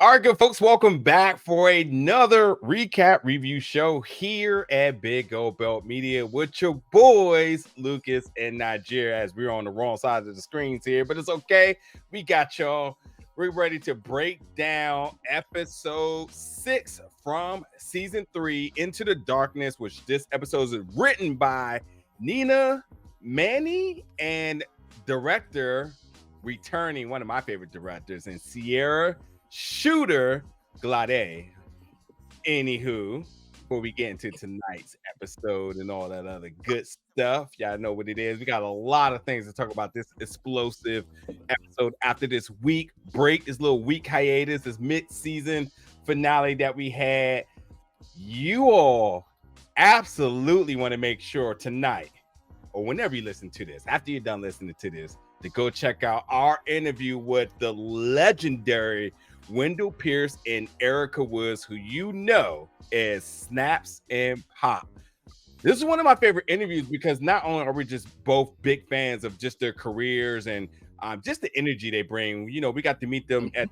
All right, good folks, welcome back for another recap review show here at Big Gold Belt Media with your boys, Lucas and Nigeria, as we're on the wrong side of the screens here, but it's okay. We got y'all. We're ready to break down episode 6 from season 3, Into the Darkness, which this episode is written by Nina Manni and director, returning one of my favorite directors, and Cierra Shooter Glaudé. Anywho, before we get into tonight's episode and all that other good stuff, y'all know what it is. We got a lot of things to talk about this explosive episode after this week break, this little week hiatus, this mid-season finale that we had. You all absolutely want to make sure tonight, or whenever you listen to this, after you're done listening to this, to go check out our interview with the legendary Wendell Pierce and Erica Woods, who you know as Snaps and Pop. This is one of my favorite interviews because not only are we just both big fans of just their careers and just the energy they bring. You know, we got to meet them at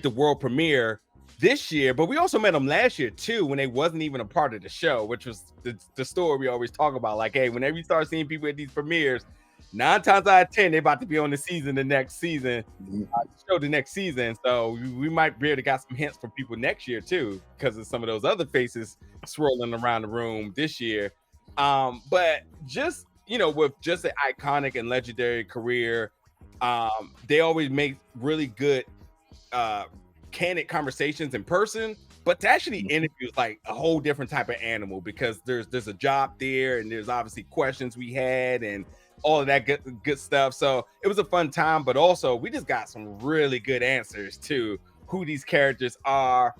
the world premiere this year, but we also met them last year too when they wasn't even a part of the show, which was the story we always talk about. Like, hey, whenever you start seeing people at these premieres, 9 times out of 10, they're about to be on the season the next season, show the next season. So we might be able to got some hints from people next year too, because of some of those other faces swirling around the room this year. But just, you know, with just an iconic and legendary career, they always make really good candid conversations in person, but to actually interview is like a whole different type of animal, because there's a job there and there's obviously questions we had and all of that good stuff. So it was a fun time, but also we just got some really good answers to who these characters are,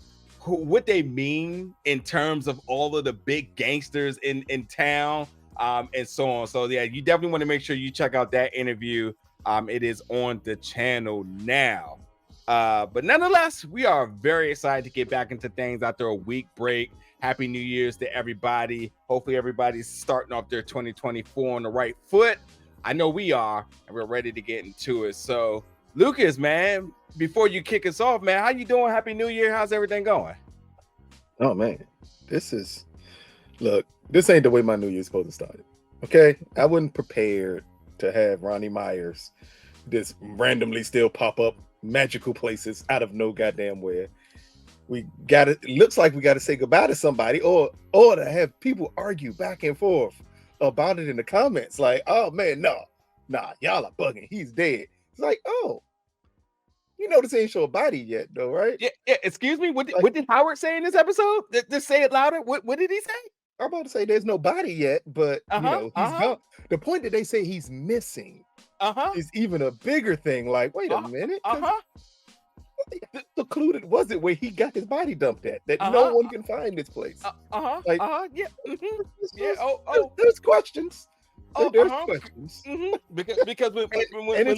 what they mean in terms of all of the big gangsters in town, and so on. So yeah, you definitely want to make sure you check out that interview. It is on the channel now. But nonetheless, we are very excited to get back into things after a week break. Happy New Year's to everybody. Hopefully everybody's starting off their 2024 on the right foot. I know we are, and we're ready to get into it. So, Lucas, man, before you kick us off, man, how you doing? Happy New Year. How's everything going? Oh, man, this ain't the way my New Year's supposed to start. Okay? I wasn't prepared to have Ronnie Myers just randomly still pop up magical places out of no goddamn where. It looks like we got to say goodbye to somebody, or to have people argue back and forth about it in the comments. Like, oh man, nah, y'all are bugging. He's dead. It's like, oh, you know, this ain't show a body yet, though, right? Yeah. Excuse me. What did Howard say in this episode? Just say it louder. What did he say? I'm about to say there's no body yet, but you know, he's gone. The point that they say he's missing is even a bigger thing. Like, wait a minute. Secluded was it where he got his body dumped at that no one can find this place? Yeah. There's questions. There's questions. Because when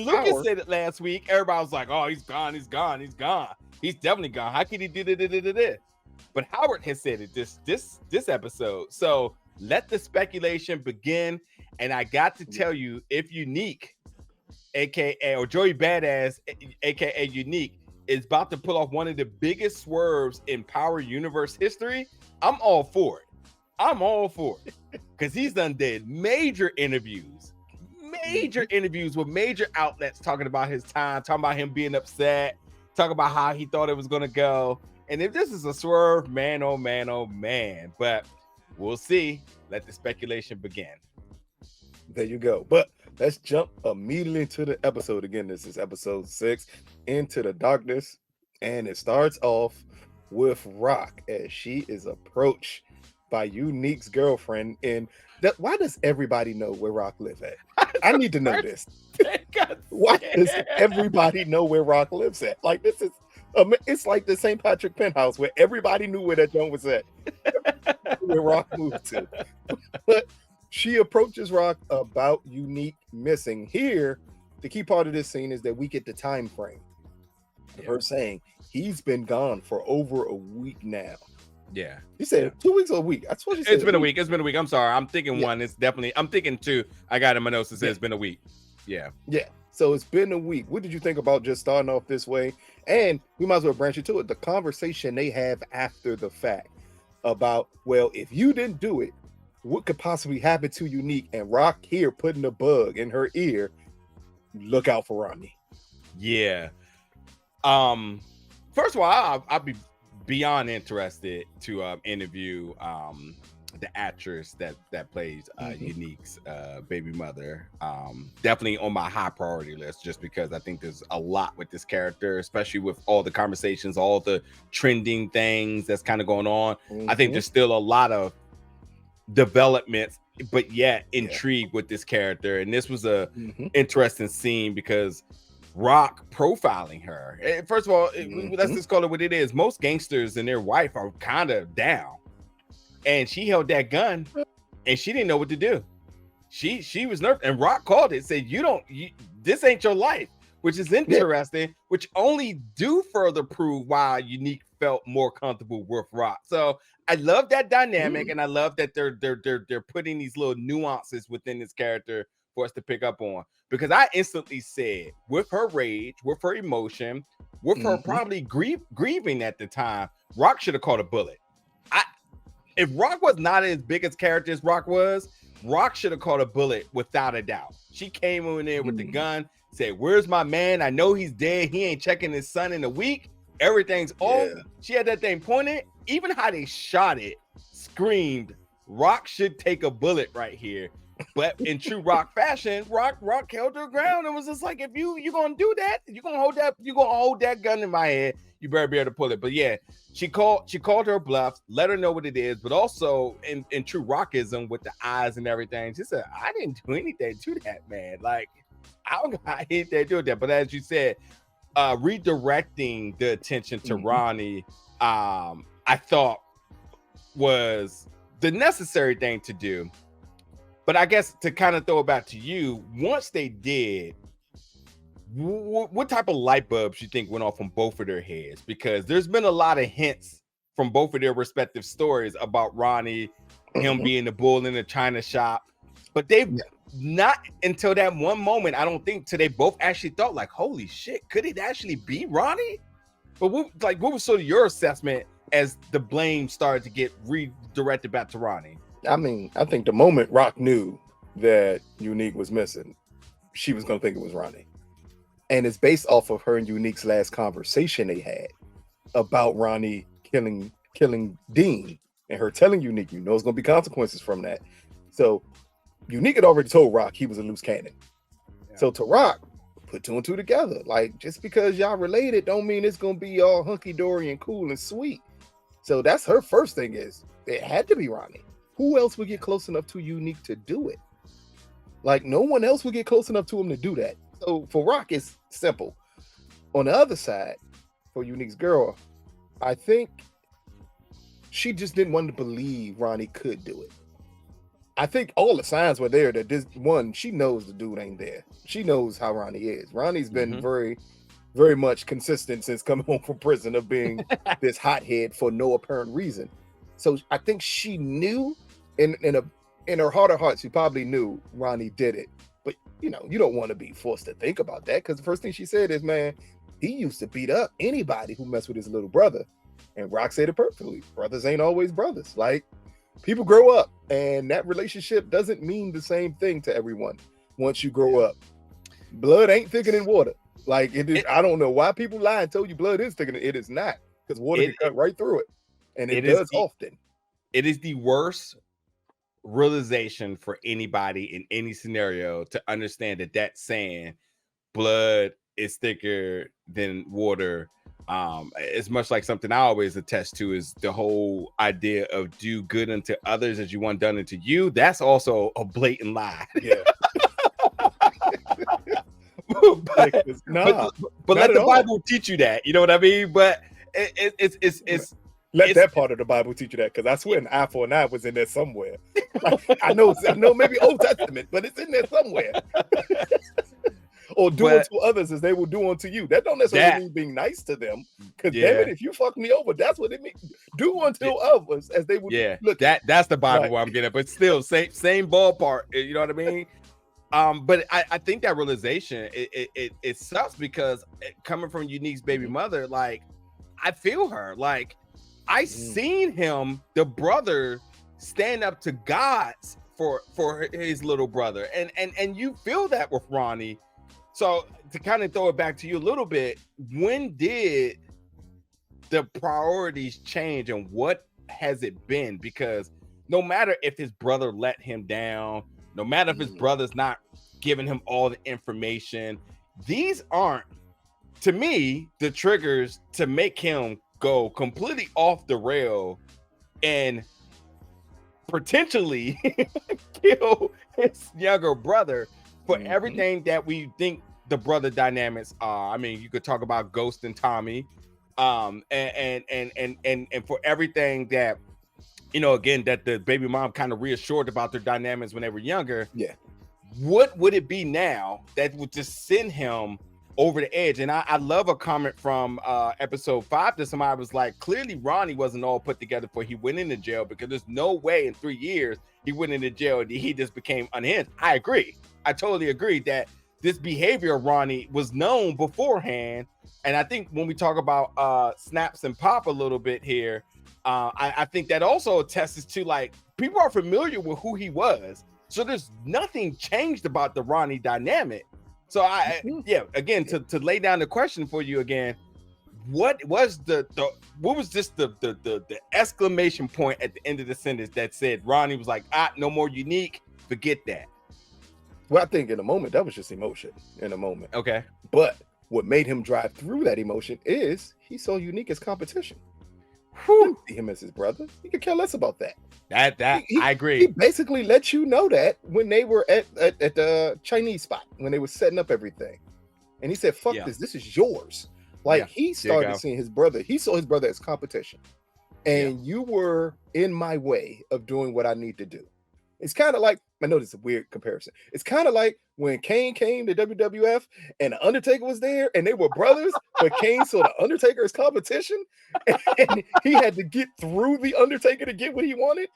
Lucas said it last week, everybody was like, "Oh, he's gone. He's definitely gone. How could he do that?" But Howard has said it this episode. So let the speculation begin. And I got to tell you, if Unique, aka or Joey Badass, aka Unique, is about to pull off one of the biggest swerves in Power Universe history, I'm all for it. Because he's done major interviews with major outlets talking about his time, talking about him being upset, talking about how he thought it was going to go. And if this is a swerve, man, oh man, oh man. But we'll see. Let the speculation begin. There you go. But let's jump immediately into the episode. Again, this is episode 6, Into the Darkness. And it starts off with Rock as she is approached by Unique's girlfriend. And why does everybody know where Rock lives at? I need to know this. Why does everybody know where Rock lives at? Like, this is, it's like the St. Patrick penthouse where everybody knew where that joint was at. Where Rock moved to. But she approaches Rock about Unique missing. Here, the key part of this scene is that we get the time frame. Her saying he's been gone for over a week now. Yeah. He said 2 weeks or a week. I suppose she said it's been a week. It's been a week. I'm sorry. I'm thinking one. It's definitely, I'm thinking 2. I got in my notes that says it's been a week. Yeah. Yeah. So it's been a week. What did you think about just starting off this way? And we might as well branch into it. The conversation they have after the fact about, well, if you didn't do it, what could possibly happen to Unique? And Rock here putting a bug in her ear. Look out for Ronnie. Yeah. First of all, I'll be beyond interested to interview the actress that plays Unique's baby mother. Definitely on my high priority list, just because I think there's a lot with this character, especially with all the conversations, all the trending things that's kind of going on. I think there's still a lot of developments, but yet intrigue with this character. And this was a interesting scene because Rock profiling her. First of all, let's just call it what it is. Most gangsters and their wife are kind of down. And she held that gun and she didn't know what to do. She was nervous, and Rock called it, said, this ain't your life, which is interesting, which only do further prove why Unique felt more comfortable with Rock. So I love that dynamic, and I love that they're putting these little nuances within this character for us to pick up on. Because I instantly said, with her rage, with her emotion, with her probably grieving at the time, Rock should have caught a bullet. If Rock was not as big as character as Rock was, Rock should have caught a bullet without a doubt. She came in there with the gun, said, "Where's my man? I know he's dead. He ain't checking his son in a week. Everything's off." She had that thing pointed. Even how they shot it screamed, Rock should take a bullet right here. But in true Rock fashion, Rock held her ground and was just like, if you're gonna do that, you're gonna hold that gun in my head, you better be able to pull it. But yeah, she called her bluff, let her know what it is, but also in true Rockism with the eyes and everything, she said, I didn't do anything to that man. Like, I hate that do that. But as you said, redirecting the attention to Ronnie, I thought was the necessary thing to do. But I guess to kind of throw it back to you, once they did, what type of light bulbs you think went off on both of their heads? Because there's been a lot of hints from both of their respective stories about Ronnie, him being the bull in the china shop. But they've not until that one moment, I don't think, till they both actually thought like, holy shit, could it actually be Ronnie? But what was sort of your assessment as the blame started to get redirected back to Ronnie? I mean, I think the moment Rock knew that Unique was missing, she was going to think it was Ronnie. And it's based off of her and Unique's last conversation they had about Ronnie killing Dean, and her telling Unique, there's going to be consequences from that. So Unique had already told Rock he was a loose cannon. So to Rock, put two and two together. Like, just because y'all related don't mean it's going to be all hunky-dory and cool and sweet. So that's her first thing, is it had to be Ronnie. Who else would get close enough to Unique to do it? Like, no one else would get close enough to him to do that. So for Rock, it's simple. On the other side, for Unique's girl, I think she just didn't want to believe Ronnie could do it. I think all the signs were there that this one, she knows the dude ain't there. She knows how Ronnie is. Ronnie's been very, very much consistent since coming home from prison of being this hothead for no apparent reason. So I think she knew in her heart of hearts, she probably knew Ronnie did it. But, you don't want to be forced to think about that, because the first thing she said is, man, he used to beat up anybody who messed with his little brother. And Rock said it perfectly. Brothers ain't always brothers. Like, people grow up, and that relationship doesn't mean the same thing to everyone once you grow up. Blood ain't thicker than water. Like, it is. I don't know why people lie and tell you blood is thicker than it is not, because water can cut right through it. And it does often. It is the worst realization for anybody in any scenario to understand that saying blood is thicker than water. It's much like something I always attest to, is the whole idea of do good unto others as you want done unto you. That's also a blatant lie. Yeah. but let the Bible teach you that. You know what I mean? But it's let that part of the Bible teach you that, because I swear an eye for an eye was in there somewhere. Like, I know maybe Old Testament, but it's in there somewhere. Or do unto others as they will do unto you. That don't necessarily mean being nice to them. Because damn it, if you fuck me over, that's what it means. Do unto others as they will. Yeah, look, that's the Bible where I'm getting, but still same ballpark. You know what I mean? But I think that realization it sucks because coming from Unique's baby mother, like I feel her. Like I seen him, the brother, stand up to gods for his little brother, and you feel that with Ronnie. So to kind of throw it back to you a little bit, when did the priorities change and what has it been? Because no matter if his brother let him down, no matter if his brother's not giving him all the information, these aren't, to me, the triggers to make him go completely off the rail and potentially kill his younger brother for everything that we think the brother dynamics are. I mean, you could talk about Ghost and Tommy, and for everything that, you know, again, that the baby mom kind of reassured about their dynamics when they were younger. Yeah. What would it be now that would just send him over the edge? And I love a comment from episode 5 that somebody was like, clearly Ronnie wasn't all put together before he went into jail, because there's no way in 3 years he went into jail and he just became unhinged. I agree. I totally agree that this behavior of Ronnie was known beforehand. And I think when we talk about Snaps and Pop a little bit here, I think that also attests to, like, people are familiar with who he was. So there's nothing changed about the Ronnie dynamic. So again, to lay down the question for you again, what was the exclamation point at the end of the sentence that said Ronnie was like, no more Unique, forget that? Well, I think in a moment, that was just emotion in a moment. Okay. But what made him drive through that emotion is he saw Unique as competition. See him as his brother. He could care less about that. I agree. He basically let you know that when they were at the Chinese spot, when they were setting up everything. And he said, fuck this is yours. Like, he started seeing his brother. He saw his brother as competition. And you were in my way of doing what I need to do. It's kind of like, I know this is a weird comparison. It's kind of like when Kane came to WWF and the Undertaker was there and they were brothers, but Kane saw the Undertaker as competition and he had to get through the Undertaker to get what he wanted.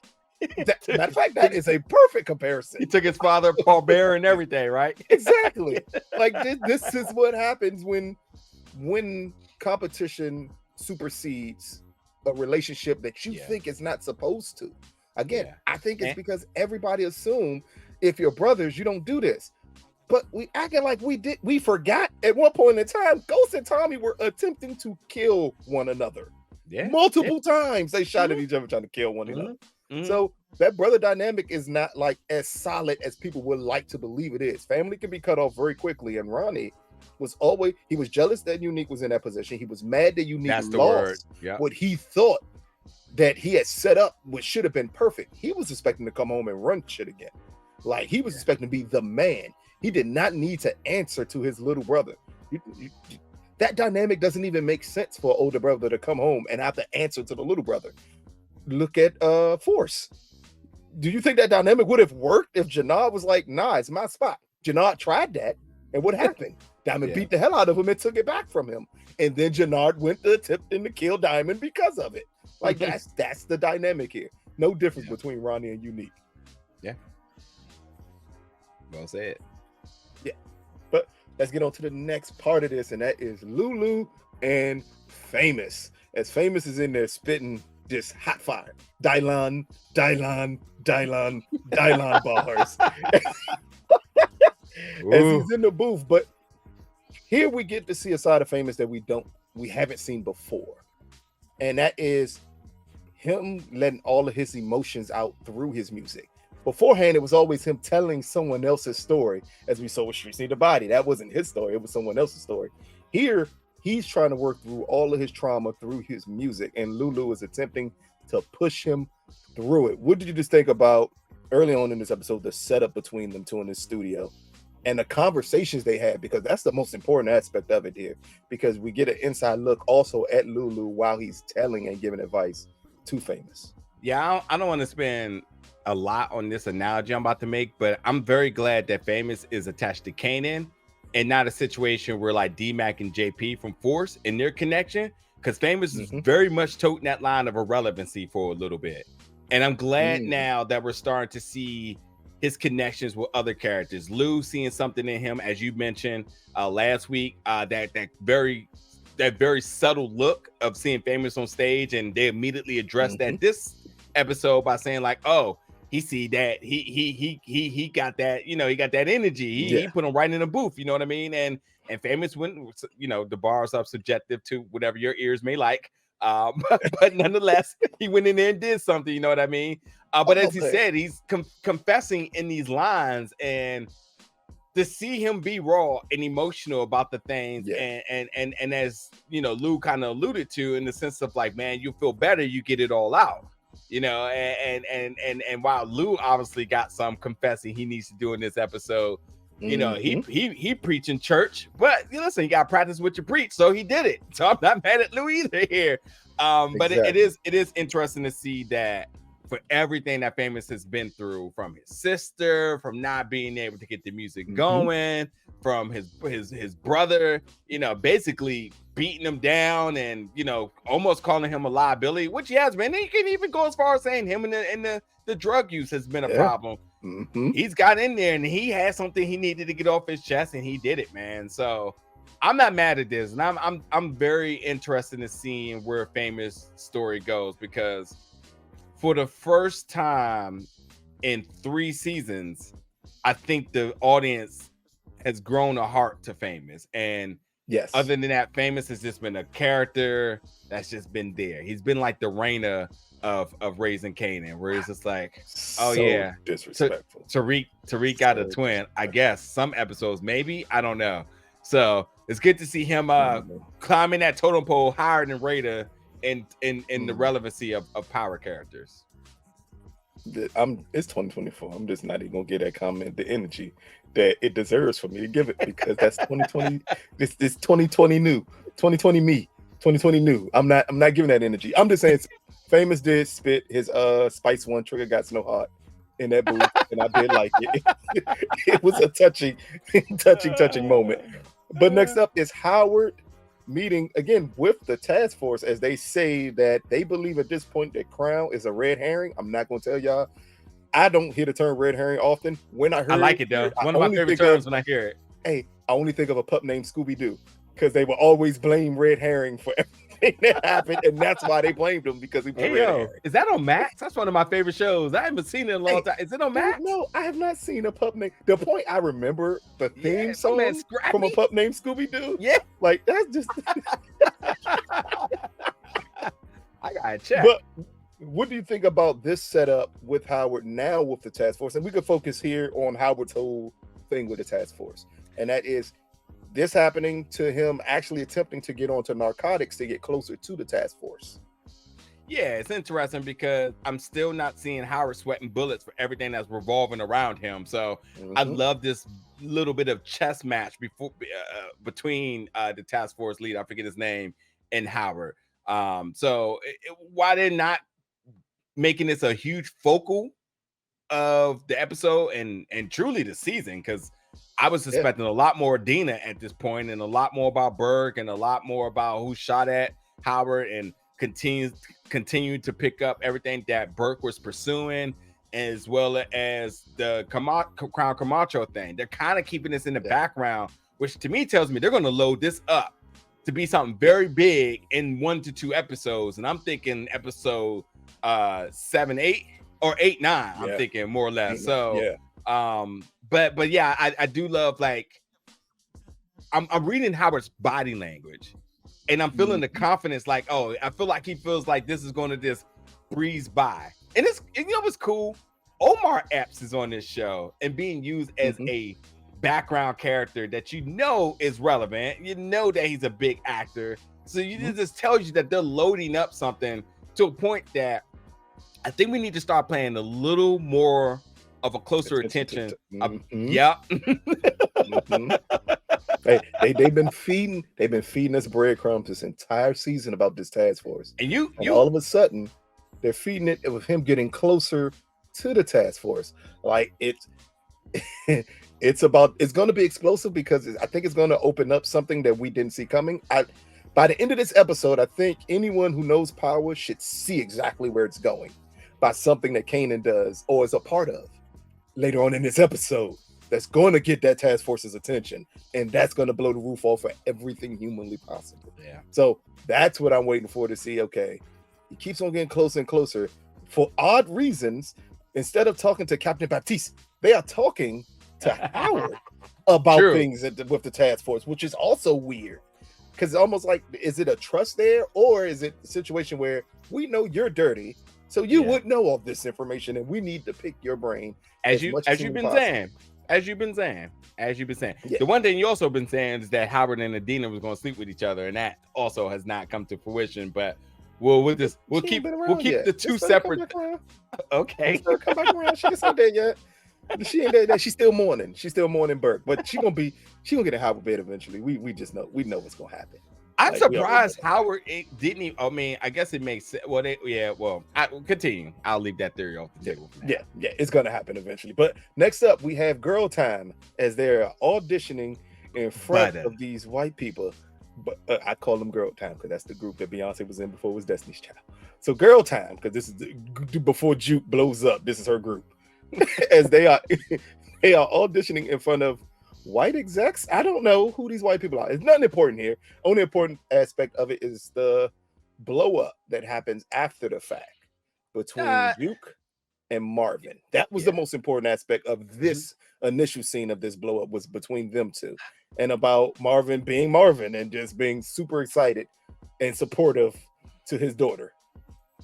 Matter of fact, that is a perfect comparison. He took his father, Paul Bearer, and everything, right? Exactly. Like, this is what happens when competition supersedes a relationship that you think is not supposed to. Again, I think it's because everybody assumed if you're brothers, you don't do this. But we acting like we did. We forgot at one point in time, Ghost and Tommy were attempting to kill one another. Multiple times they shot at each other trying to kill one another. So that brother dynamic is not like as solid as people would like to believe it is. Family can be cut off very quickly. And Ronnie was always, he was jealous that Unique was in that position. He was mad that Unique lost what he thought that he had set up, which should have been perfect. He was expecting to come home and run shit again. Like, he was expecting to be the man. He did not need to answer to his little brother. That dynamic doesn't even make sense for an older brother to come home and have to answer to the little brother. Look at Force. Do you think that dynamic would have worked if Janard was like, nah, it's my spot? Janard tried that, and what happened? Diamond beat the hell out of him and took it back from him. And then Janard went to attempting to kill Diamond because of it. Like, that's the dynamic here. No difference between Ronnie and Unique. Yeah. Well said. Yeah. But let's get on to the next part of this, and that is Lulu and Famous. As Famous is in there spitting this hot fire. Dylan bars. As he's in the booth. But here we get to see a side of Famous that we haven't seen before. And that is him letting all of his emotions out through his music. Beforehand, it was always him telling someone else's story, as we saw with Streets Need the Body. That wasn't his story, it was someone else's story. Here, he's trying to work through all of his trauma through his music, and Lulu is attempting to push him through it. What did you just think about early on in this episode, the setup between them two in the studio and the conversations they had? Because that's the most important aspect of it here, because we get an inside look also at Lulu while he's telling and giving advice to Famous. Yeah, I don't want to spend a lot on this analogy I'm about to make, but I'm very glad that Famous is attached to Kanan and not a situation where like D-Mac and JP from Force in their connection, because Famous is very much toting that line of irrelevancy for a little bit. And I'm glad now that we're starting to see his connections with other characters. Lou seeing something in him, as you mentioned last week, that very subtle look of seeing Famous on stage, and they immediately addressed that this episode by saying like, oh, he see that he got that, you know, he got that energy. He put him right in the booth, you know what I mean? And Famous went, you know, the bars are subjective to whatever your ears may like. But nonetheless, he went in there and did something, you know what I mean? But as he said, he's confessing in these lines, and to see him be raw and emotional about the things, and as you know, Lou kind of alluded to, in the sense of like, man, you feel better, you get it all out, you know, and while Lou obviously got some confessing he needs to do in this episode, you know, he preaching church, but you listen, you got to practice what you preach, so he did it. So I'm not mad at Lou either here. But it is interesting to see that for everything that Famous has been through, from his sister, from not being able to get the music going, from his brother, you know, basically beating him down and, you know, almost calling him a liability, which he has been. He can even go as far as saying him and the drug use has been a problem. He's got in there and he had something he needed to get off his chest, and he did it, man. So I'm not mad at this, and I'm very interested in seeing where Famous story goes, because for the first time in 3 seasons, I think the audience has grown a heart to Famous. And other than that, Famous has just been a character that's just been there. He's been like the Raina of Raising Kanan, where it's just like, oh, so yeah, disrespectful. Tariq got a twin, I guess. Some episodes, maybe, I don't know. So it's good to see him climbing that totem pole higher than Raider in the relevancy of power characters. It's 2024. I'm just not even gonna get that comment the energy that it deserves for me to give it, because that's 2020. This 2020 new, 2020 me, 2020 new. I'm not giving that energy. I'm just saying Famous did spit his Spice One Trigger Got Snow Hot in that booth, and I did like it. It was a touching moment. But next up is Howard meeting again with the task force, as they say that they believe at this point that Crown is a red herring. I'm not going to tell y'all. I don't hear the term red herring often. When I heard I like it though. One of my favorite terms when I hear it. Hey, I only think of a pup named Scooby-Doo, because they will always blame red herring for everything that happened, and that's why they blamed him, because he put red herring. Is that on Max? That's one of my favorite shows. I haven't seen it in a long time. Is it on Max? No, I have not seen a pup named. The point I remember the theme song from a pup named Scooby-Doo. Yeah, like that's just. I gotta check. But what do you think about this setup with Howard now with the task force? And we could focus here on Howard's whole thing with the task force, and that is this happening to him actually attempting to get onto narcotics to get closer to the task force. Yeah, it's interesting because I'm still not seeing Howard sweating bullets for everything that's revolving around him. So I love this little bit of chess match between the task force leader, I forget his name, and Howard. So why they're not making this a huge focal of the episode and truly the season, because I was expecting a lot more Dina at this point, and a lot more about Berg, and a lot more about who shot at Howard, and continue to pick up everything that Burke was pursuing, as well as the Crown Camacho thing. They're kind of keeping this in the background, which to me tells me they're going to load this up to be something very big in 1 to 2 episodes. And I'm thinking episode 7, 8, or 8, 9. I'm thinking more or less. So, but yeah, I do love, like, I'm reading Howard's body language, and I'm feeling the confidence, like, oh, I feel like he feels like this is going to just breeze by. And you know what's cool? Omar Epps is on this show and being used as a background character that you know is relevant. You know that he's a big actor. So it just tells you that they're loading up something to a point that I think we need to start paying a little more of a closer attention. They've been feeding us breadcrumbs this entire season about this task force, and all of a sudden they're feeding it with him getting closer to the task force. Like it's going to be explosive, because I think it's going to open up something that we didn't see coming. By the end of this episode, I think anyone who knows power should see exactly where it's going by something that Kanan does or is a part of. later on in this episode that's going to get that task force's attention, and that's going to blow the roof off for everything humanly possible. Yeah. So that's what I'm waiting for to see. Okay, he keeps on getting closer and closer for odd reasons. Instead of talking to Captain Baptiste, they are talking to Howard about True. things with the task force, which is also weird. Because it's almost like, is it a trust there, or is it a situation where we know you're dirty, so you would know all this information, and we need to pick your brain as you've been saying. Yeah. The one thing you also been saying is that Howard and Adina was going to sleep with each other, and that also has not come to fruition. But we'll keep the two separate. Okay, come back around. She ain't there yet. She ain't there yet. She's still mourning. She's still mourning Burke, but she gonna get in Howard bed eventually. We just know what's gonna happen. I'm surprised Howard didn't even. I mean, I guess it makes sense. Well, continue. I'll leave that theory off the table. Yeah, it's gonna happen eventually. But next up, we have Girl Time as they're auditioning in front of these white people. But I call them Girl Time because that's the group that Beyonce was in before it was Destiny's Child. So Girl Time, because this is before Juke blows up. This is her group. As they are auditioning in front of white execs. I don't know who these white people are. It's nothing important here. Only important aspect of it is the blow up that happens after the fact between Juke and Marvin. That was the most important aspect of this initial scene of this blow up, was between them two, and about Marvin being Marvin and just being super excited and supportive to his daughter.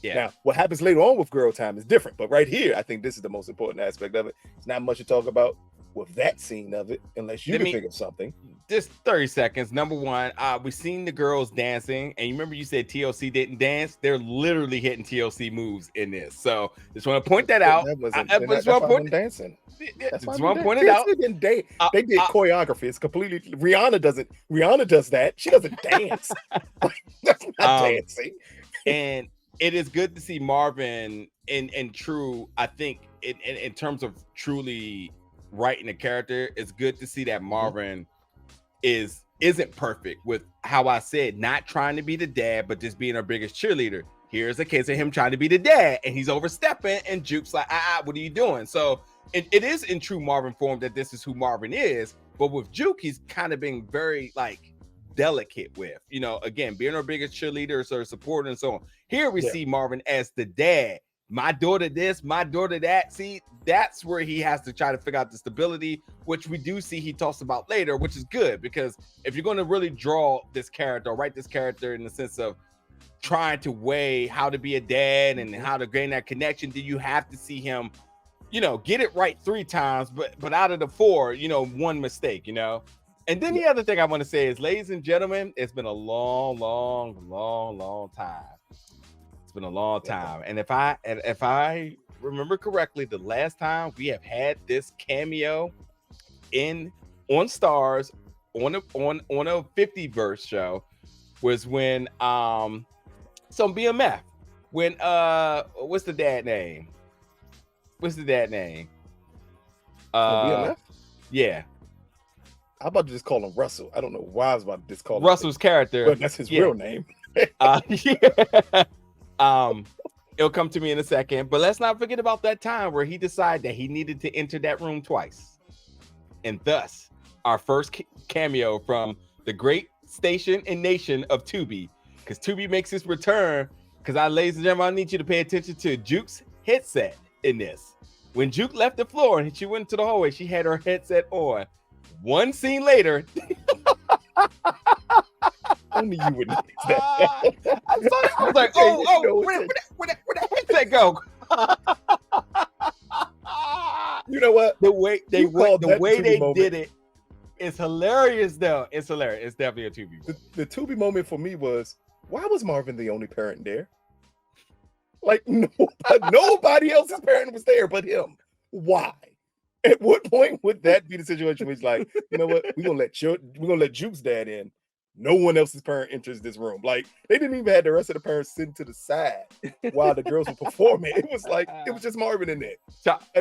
Yeah. Now, what happens later on with Girl Time is different, but right here, I think this is the most important aspect of it. It's not much to talk about with that scene of it, unless you can think of something. Just 30 seconds. Number one, we've seen the girls dancing, and you remember you said TLC didn't dance. They're literally hitting TLC moves in this. So just want to point that out. That's why I'm dancing. Just want to point it out. They did choreography. It's completely Rihanna does that. She doesn't dance. That's not dancing. And it is good to see Marvin in true. I think in terms of truly writing a character, it's good to see that Marvin isn't perfect with how I said, not trying to be the dad, but just being our biggest cheerleader. Here's a case of him trying to be the dad, and he's overstepping, and Juke's like, what are you doing? So it is in true Marvin form that this is who Marvin is, but with Juke, he's kind of being very delicate with, again, being our biggest cheerleader, so supporter, and so on. Here we see Marvin as the dad. My daughter this, my daughter that. See, that's where he has to try to figure out the stability, which we do see he talks about later, which is good, because if you're going to really draw this character or write this character in the sense of trying to weigh how to be a dad and how to gain that connection, then you have to see him, get it right 3 times, but out of the 4, one mistake, And then the other thing I want to say is, ladies and gentlemen, it's been a long time. It's been a long time. And if I remember correctly, the last time we have had this cameo on Stars on a 50-verse show was when some BMF, when what's the dad name? BMF? Yeah. I'm about to just call him Russell. I don't know why I was about to just call him Russell's character, but that's his real name. It'll come to me in a second, but let's not forget about that time where he decided that he needed to enter that room twice, and thus our first cameo from the great station and nation of Tubi, because Tubi makes his return. Because ladies and gentlemen, I need you to pay attention to Juke's headset in this. When Juke left the floor and she went into the hallway, she had her headset on. One scene later. Only you would notice that. I was like, where the headset go? You know what? The way they did it is hilarious, though. It's hilarious. It's definitely a Tubi moment. The Tubi moment for me was, why was Marvin the only parent there? Like, nobody else's parent was there but him. Why? At what point would that be the situation where he's like, you know what? We're gonna let Juke's dad in. No one else's parent enters this room. Like, they didn't even have the rest of the parents sitting to the side while the girls were performing. It was just Marvin in there.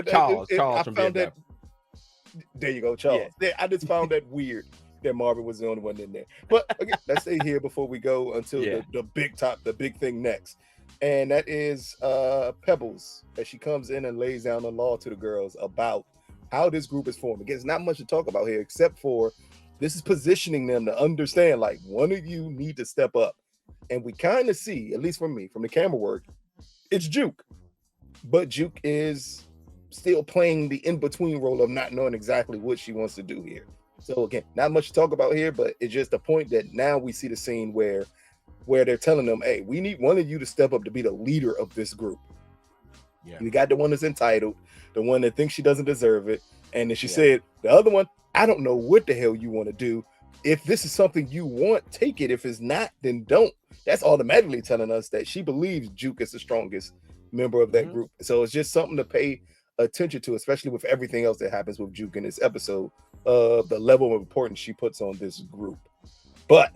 Charles I from found that. There you go, Charles. Yeah, I just found that weird that Marvin was the only one in there. But again, let's stay here before we go until the big thing next. And that is Pebbles, as she comes in and lays down the law to the girls about how this group is formed. Again, there's not much to talk about here except for this is positioning them to understand, like, one of you need to step up. And we kind of see, at least for me, from the camera work, it's Juke. But Juke is still playing the in-between role of not knowing exactly what she wants to do here. So again, not much to talk about here, but it's just the point that now we see the scene where they're telling them, hey, we need one of you to step up to be the leader of this group. Yeah. You got the one that's entitled, the one that thinks she doesn't deserve it. And then she said, the other one, I don't know what the hell you want to do. If this is something you want, take it. If it's not, then don't. That's automatically telling us that she believes Juke is the strongest member of that group. So it's just something to pay attention to, especially with everything else that happens with Juke in this episode, the level of importance she puts on this group. But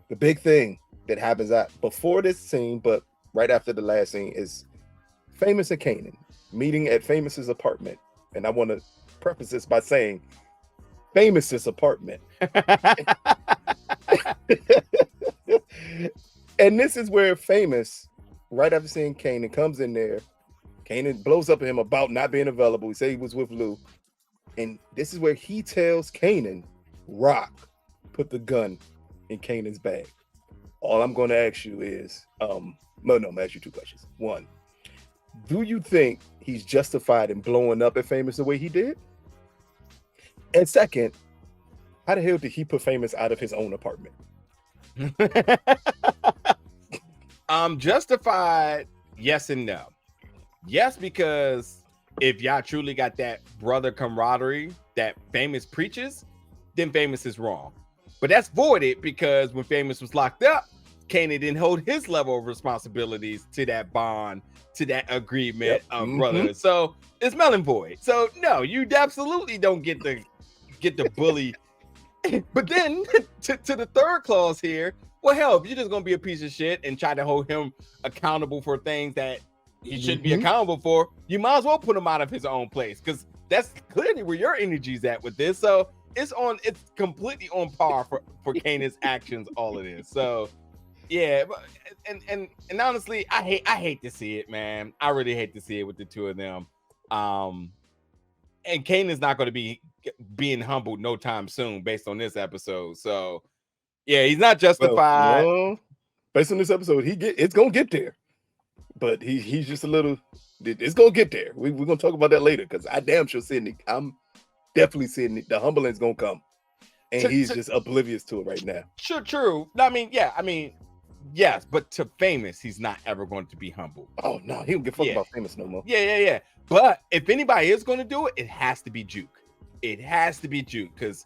the big thing that happens before this scene, but right after the last scene, is Famous and Kanan meeting at Famous's apartment. And I want to preface this by saying Famous's apartment. And this is where Famous, right after seeing Kanan, comes in there. Kanan blows up at him about not being available. He said he was with Lou. And this is where he tells Kanan, Rock put the gun in Kanan's bag. All I'm going to ask you is, I'm going to ask you two questions. One, do you think he's justified in blowing up at Famous the way he did? And second, how the hell did he put Famous out of his own apartment? Justified, yes and no. Yes, because if y'all truly got that brother camaraderie that Famous preaches, then Famous is wrong. But that's voided because when Famous was locked up, Kanan didn't hold his level of responsibilities to that bond, to that agreement of brotherhood. So it's null and void. So no, you absolutely don't get the bully. But then to the third clause here, well, hell, if you're just gonna be a piece of shit and try to hold him accountable for things that he shouldn't be accountable for, you might as well put him out of his own place, because that's clearly where your energy's at with this. So it's completely on par for Kanan's actions, all it is. So yeah, and honestly, I hate to see it, man. I really hate to see it with the two of them. And Kanan's not going to be being humbled no time soon based on this episode. So yeah, he's not justified. Well, based on this episode, it's gonna get there. But he's just a little. It's gonna get there. We're gonna talk about that later, because I damn sure Sydney. I'm definitely seeing the humbling's gonna come, and he's just oblivious to it right now. True. I mean, yes, but to Famous, he's not ever going to be humble. Oh no, he don't give a fuck about Famous no more. Yeah. But if anybody is going to do it, it has to be Juke. It has to be Juke, because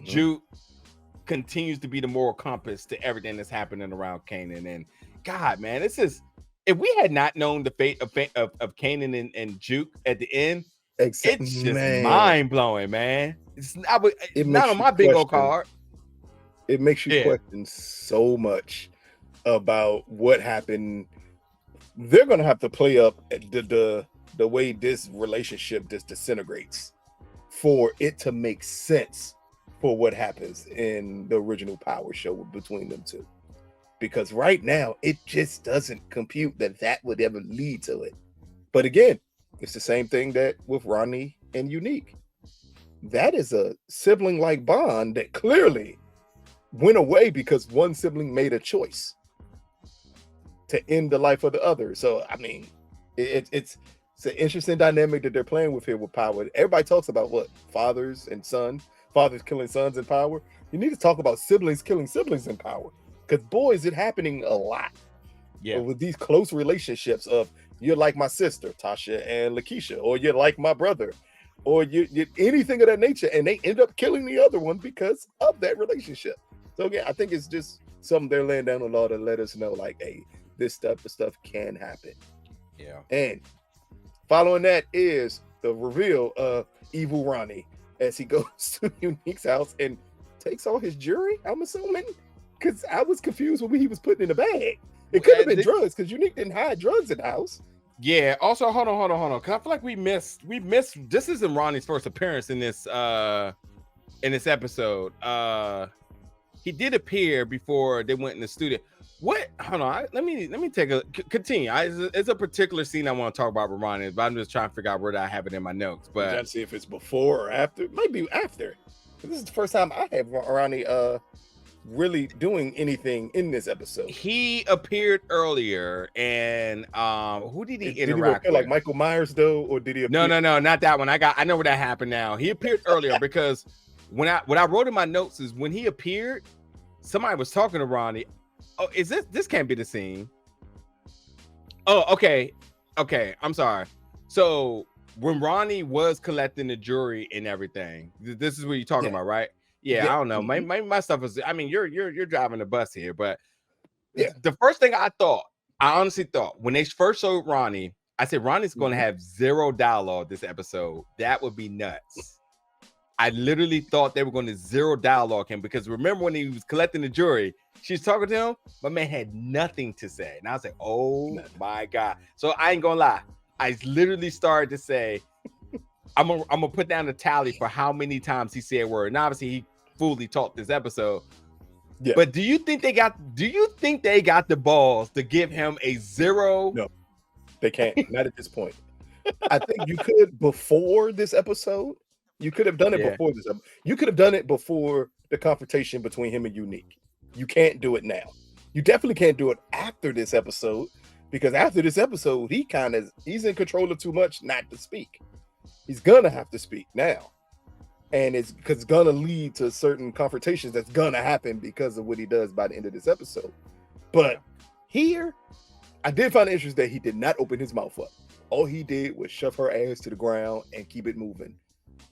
Juke continues to be the moral compass to everything that's happening around Kanan. And God, man, this is. If we had not known the fate of Kanan and Juke at the end, it's just mind blowing, man. It's not on my bingo card. It makes you question so much about what happened. They're gonna have to play up the way this relationship just disintegrates for it to make sense for what happens in the original Power show between them two. Because right now, it just doesn't compute that would ever lead to it. But again, it's the same thing that with Ronnie and Unique. That is a sibling-like bond that clearly went away because one sibling made a choice to end the life of the other. So, I mean, it's an interesting dynamic that they're playing with here with Power. Everybody talks about what? Fathers and sons. Fathers killing sons in Power. You need to talk about siblings killing siblings in Power. Because, boy, is it happening a lot. Yeah. With these close relationships of, you're like my sister, Tasha and Lakeisha, or you're like my brother, or you're anything of that nature, and they end up killing the other one because of that relationship. So, again, I think it's just something they're laying down the law to let us know, like, hey, this stuff can happen. Yeah. And following that is the reveal of Evil Ronnie as he goes to Unique's house and takes all his jewelry, I'm assuming. Because I was confused with what he was putting in the bag. It could have been drugs, because Unique didn't hide drugs in the house. Yeah. Also, hold on. Because I feel like we missed. This isn't Ronnie's first appearance in this episode. He did appear before they went in the studio. What? Hold on. Let me take a continue. It's a particular scene I want to talk about with Ronnie, but I'm just trying to figure out where I have it in my notes. I'm trying But to see if it's before or after. It might be after. This is the first time I have Ronnie really doing anything in this episode. he appeared earlier, and who did he Did he interact appear with? like Michael Myers though, or did he appear? No, not that one. I know where that happened now. He appeared earlier because what I wrote in my notes is when he appeared, somebody was talking to Ronnie. Oh, is this can't be the scene? Oh, okay. I'm sorry. So when Ronnie was collecting the jury and everything, this is what you're talking about, right? Yeah, I don't know. My stuff is. I mean, you're driving the bus here, but the first thing I honestly thought when they first showed Ronnie, I said Ronnie's going to have zero dialogue this episode. That would be nuts. I literally thought they were going to zero dialogue him because remember when he was collecting the jury, she's talking to him, but man had nothing to say. And I was like, oh my God. So I ain't gonna lie. I literally started to say, I'm gonna put down the tally for how many times he said a word. And obviously he fully talked this episode. Yeah. But do you think they got the balls to give him a zero? No, they can't. Not at this point. I think you could before this episode. You could have done it before this. You could have done it before the confrontation between him and Unique. You can't do it now. You definitely can't do it after this episode because after this episode, he's in control of too much not to speak. He's gonna have to speak now, and it's gonna lead to certain confrontations that's gonna happen because of what he does by the end of this episode. But here, I did find it interesting that he did not open his mouth up. All he did was shove her ass to the ground and keep it moving.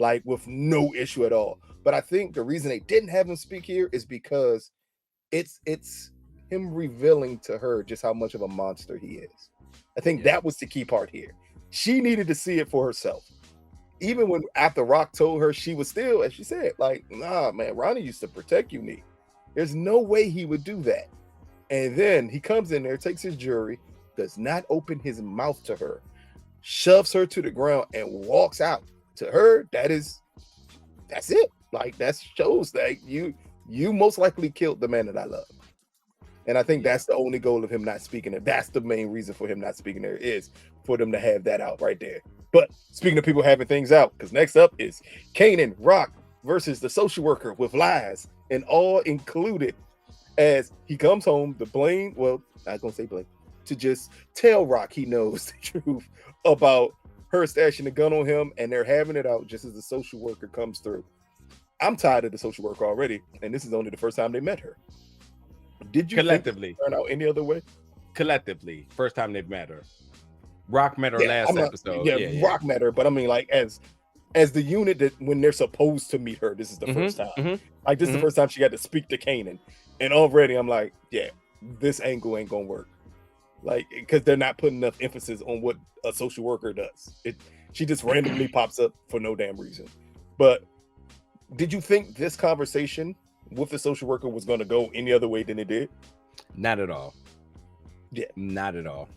Like with no issue at all. But I think the reason they didn't have him speak here is because it's him revealing to her just how much of a monster he is. I think that was the key part here. She needed to see it for herself. Even when after Rock told her, she was still, as she said, like, nah, man, Ronnie used to protect Unique. There's no way he would do that. And then he comes in there, takes his jury, does not open his mouth to her, shoves her to the ground and walks out. To her, that's it. Like that shows that you most likely killed the man that I love. And I think that's the only goal of him not speaking there. That's the main reason for him not speaking there is for them to have that out right there. But speaking of people having things out, because next up is Kanan, Rock versus the social worker with lies and all included as he comes home to blame, well, not gonna say blame, to just tell Rock he knows the truth about her stashing a gun on him, and they're having it out just as the social worker comes through. I'm tired of the social worker already, and this is only the first time they met her. Did you collectively turn out any other way? Collectively, first time they've met her. Rock met her last episode. Rock met her, but I mean, like as the unit that when they're supposed to meet her, this is the first time. Like this is the first time she got to speak to Kanan, and already I'm like, yeah, this angle ain't gonna work. Like, because they're not putting enough emphasis on what a social worker does. She just randomly pops up for no damn reason. But did you think this conversation with the social worker was going to go any other way than it did? Not at all. Yeah. Not at all.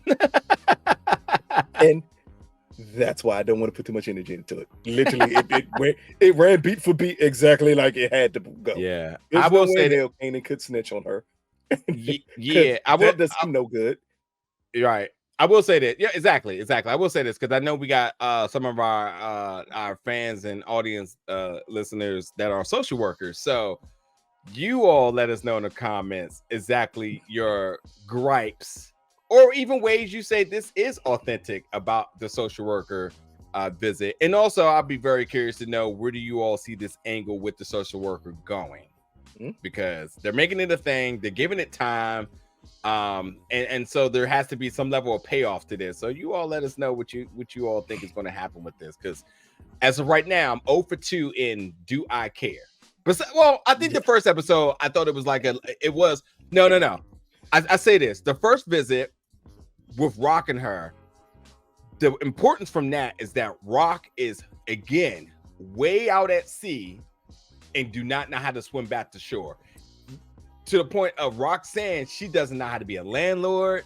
And that's why I don't want to put too much energy into it. Literally, it ran beat for beat exactly like it had to go. Yeah. I will say that Kanan could snitch on her. Yeah. That does seem no good. Right. I will say that. Yeah, exactly. I will say this because I know we got some of our fans and audience listeners that are social workers. So you all let us know in the comments exactly your gripes or even ways you say this is authentic about the social worker visit. And also, I'll be very curious to know where do you all see this angle with the social worker going? Because they're making it a thing. They're giving it time. And so there has to be some level of payoff to this. So you all let us know what you all think is going to happen with this, because as of right now I'm 0 for 2 in do I care. But well, I think the first episode I thought it was like no. I say this, the first visit with Rock and her, the importance from that is that Rock is again way out at sea and do not know how to swim back to shore. To the point of Rock saying she doesn't know how to be a landlord,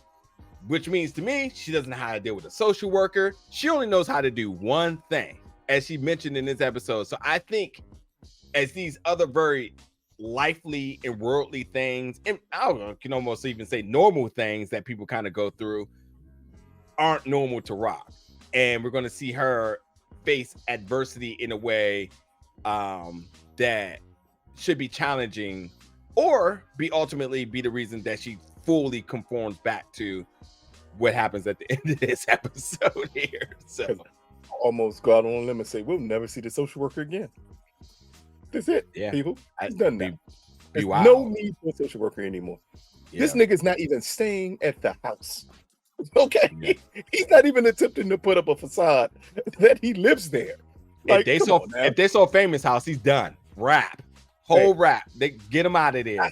which means to me, she doesn't know how to deal with a social worker. She only knows how to do one thing, as she mentioned in this episode. So I think as these other very lifely and worldly things, and I don't know, you can almost even say normal things that people kind of go through aren't normal to Rock. And we're going to see her face adversity in a way that should be challenging, or ultimately be the reason that she fully conforms back to what happens at the end of this episode here. So almost go out on a limb and say we'll never see the social worker again. That's it, people. It's done now. There's no need for a social worker anymore. This nigga's not even staying at the house. Okay, he's not even attempting to put up a facade that he lives there. Like, if they saw Famous house, he's done. Wrap. They get him out of there.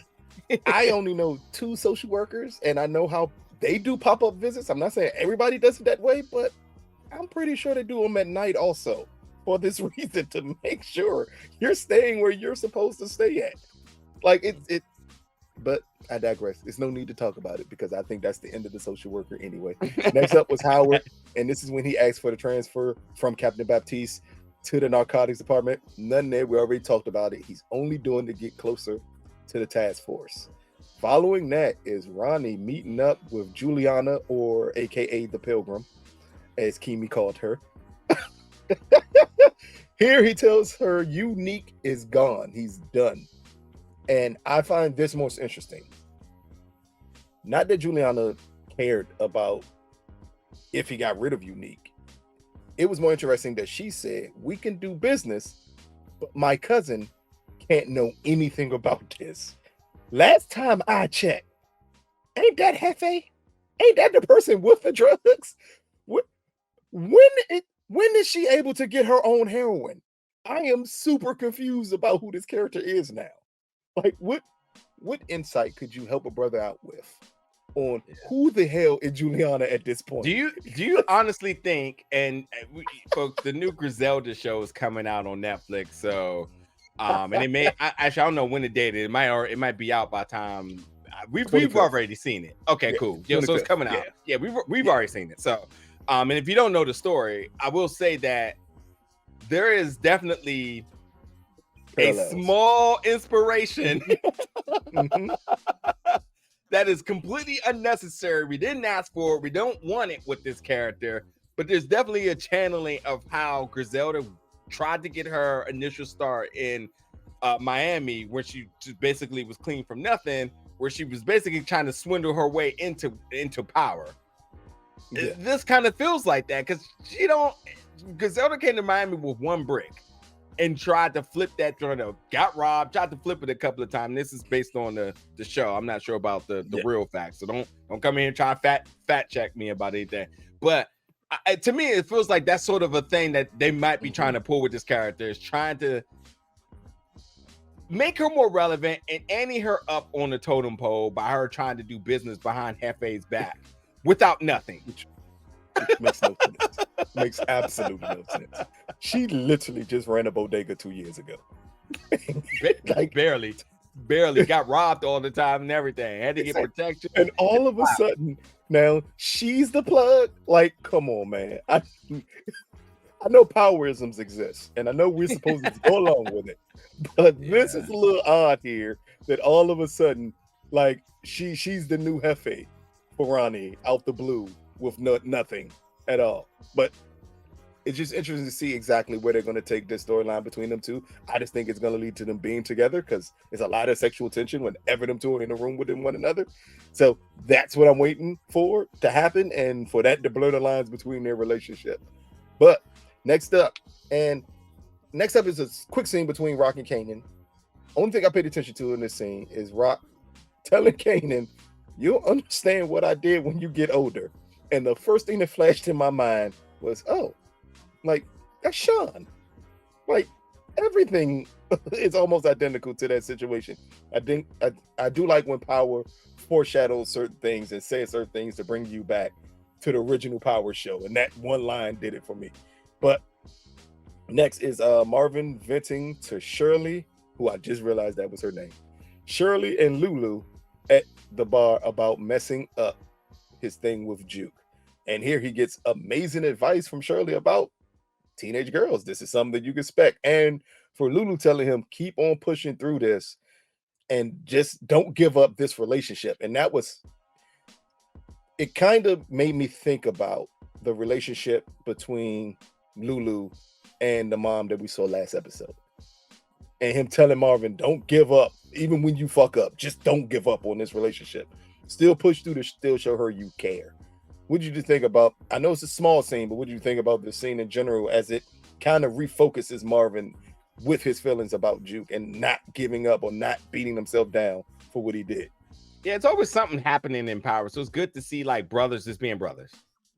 I only know 2 social workers, and I know how they do pop-up visits. I'm not saying everybody does it that way, but I'm pretty sure they do them at night also, for this reason, to make sure you're staying where you're supposed to stay at. Like but I digress. There's no need to talk about it because I think that's the end of the social worker anyway. Next up was Howard, and this is when he asked for the transfer from Captain Baptiste to the narcotics department. None there. We already talked about it. He's only doing to get closer to the task force. Following that is Ronnie meeting up with Juliana, or AKA the Pilgrim, as Kimi called her. Here he tells her Unique is gone. He's done. And I find this most interesting. Not that Juliana cared about if he got rid of Unique. It was more interesting that she said, we can do business, but my cousin can't know anything about this. Last time I checked, ain't that Hefe? Ain't that the person with the drugs? When is she able to get her own heroin? I am super confused about who this character is now. Like, what insight could you help a brother out with on who the hell is Juliana at this point? Do you honestly think, and folks, the new Griselda show is coming out on Netflix, so and it may actually, I don't know when the date is. It might be out by the time we've already seen it. Okay, cool. Yeah, so it's coming out. Yeah, we've already seen it. So and if you don't know the story, I will say that there is definitely a small inspiration that is completely unnecessary. We didn't ask for it. We don't want it with this character, but there's definitely a channeling of how Griselda tried to get her initial start in Miami, where she just basically was clean from nothing, where she was basically trying to swindle her way into power. Yeah. This kind of feels like that because Griselda came to Miami with 1 brick and tried to flip that joint up, got robbed, tried to flip it a couple of times. This is based on the show. I'm not sure about the real facts, so don't come in here and try to fact check me about anything. But to me, it feels like that's sort of a thing that they might be trying to pull with this character, is trying to make her more relevant and ante her up on the totem pole by her trying to do business behind Hefe's back without nothing. Which makes no sense. Makes absolutely no sense. She literally just ran a bodega 2 years ago. Like, barely got robbed all the time and everything. Had to get protection. And all of a sudden, now she's the plug. Like, come on, man. I know powerisms exist, and I know we're supposed to go along with it. But this is a little odd here that all of a sudden, like, she's the new Hefe for Ronnie out the blue with nothing at all. But it's just interesting to see exactly where they're going to take this storyline between them two. I just think it's going to lead to them being together because there's a lot of sexual tension whenever them two are in a room with one another. So that's what I'm waiting for to happen, and for that to blur the lines between their relationship. But next up is a quick scene between Rock and Kanan. Only thing I paid attention to in this scene is Rock telling Kanan, "You'll understand what I did when you get older." And the first thing that flashed in my mind was, oh, like, that's Sean. Like, everything is almost identical to that situation. I think I do like when Power foreshadows certain things and says certain things to bring you back to the original Power show. And that one line did it for me. But next is Marvin venting to Shirley, who I just realized that was her name. Shirley and Lulu at the bar about messing up his thing with Juke. And here he gets amazing advice from Shirley about teenage girls. This is something that you can expect. And for Lulu telling him, keep on pushing through this. and just don't give up this relationship. And it kind of made me think about the relationship between Lulu and the mom that we saw last episode. And him telling Marvin, don't give up. Even when you fuck up, just don't give up on this relationship. Still push through to still show her you care. What did you think about, I know it's a small scene, but what do you think about the scene in general as it kind of refocuses Marvin with his feelings about Juke and not giving up or not beating himself down for what he did? Yeah, it's always something happening in Power. So it's good to see like brothers just being brothers.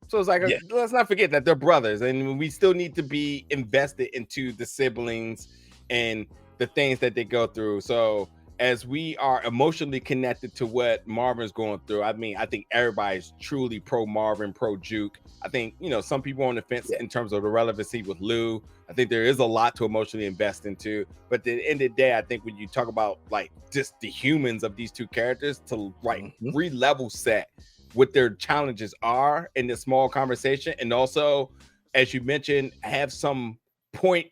So it's like, let's not forget that they're brothers, and we still need to be invested into the siblings and the things that they go through. So as we are emotionally connected to what Marvin's going through, I mean, I think everybody's truly pro Marvin, pro Juke. I think, some people are on the fence in terms of the relevancy with Lou. I think there is a lot to emotionally invest into. But at the end of the day, I think when you talk about like just the humans of these two characters to like re-level set what their challenges are in this small conversation, and also, as you mentioned, have some point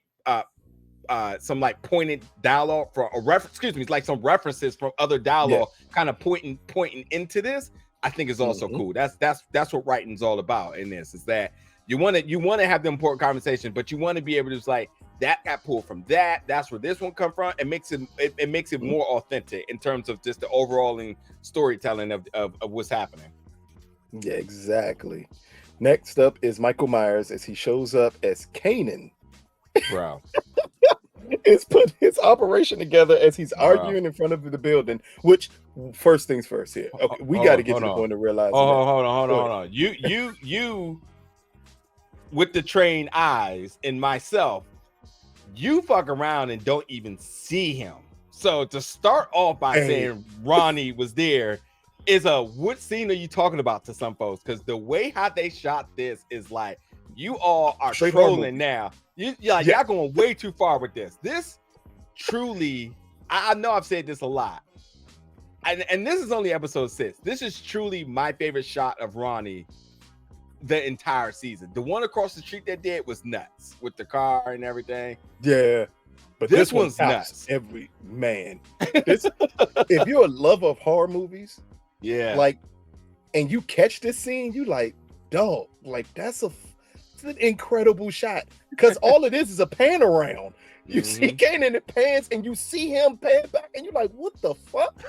some like pointed dialogue for a reference, like some references from other dialogue kind of pointing into this, I think is also cool. That's what writing's all about in this, is that you want to have the important conversation, but you want to be able to just like, that got pulled from that's where this one come from. It makes it more authentic in terms of just the overall storytelling of what's happening. Yeah, exactly. Next up is Michael Myers as he shows up as Kanan. Bro. It's put his operation together as he's arguing in front of the building, which, first things first here. Okay, we got to get to the point of realizing hold on. You with the trained eyes and myself, you fuck around and don't even see him. So to start off by saying Ronnie was there is what scene are you talking about to some folks? Because the way how they shot this is like, you all are straight trolling now. Y'all going way too far with this. This truly, I know I've said this a lot, and this is only episode 6. This is truly my favorite shot of Ronnie the entire season. The one across the street that did was nuts with the car and everything. Yeah, but this one's nuts. Every man, if you're a lover of horror movies, and you catch this scene, you like, dog, like it's an incredible shot, because all it is a pan around. You see Kanan in the pants, and you see him pan back, and you're like, what the fuck?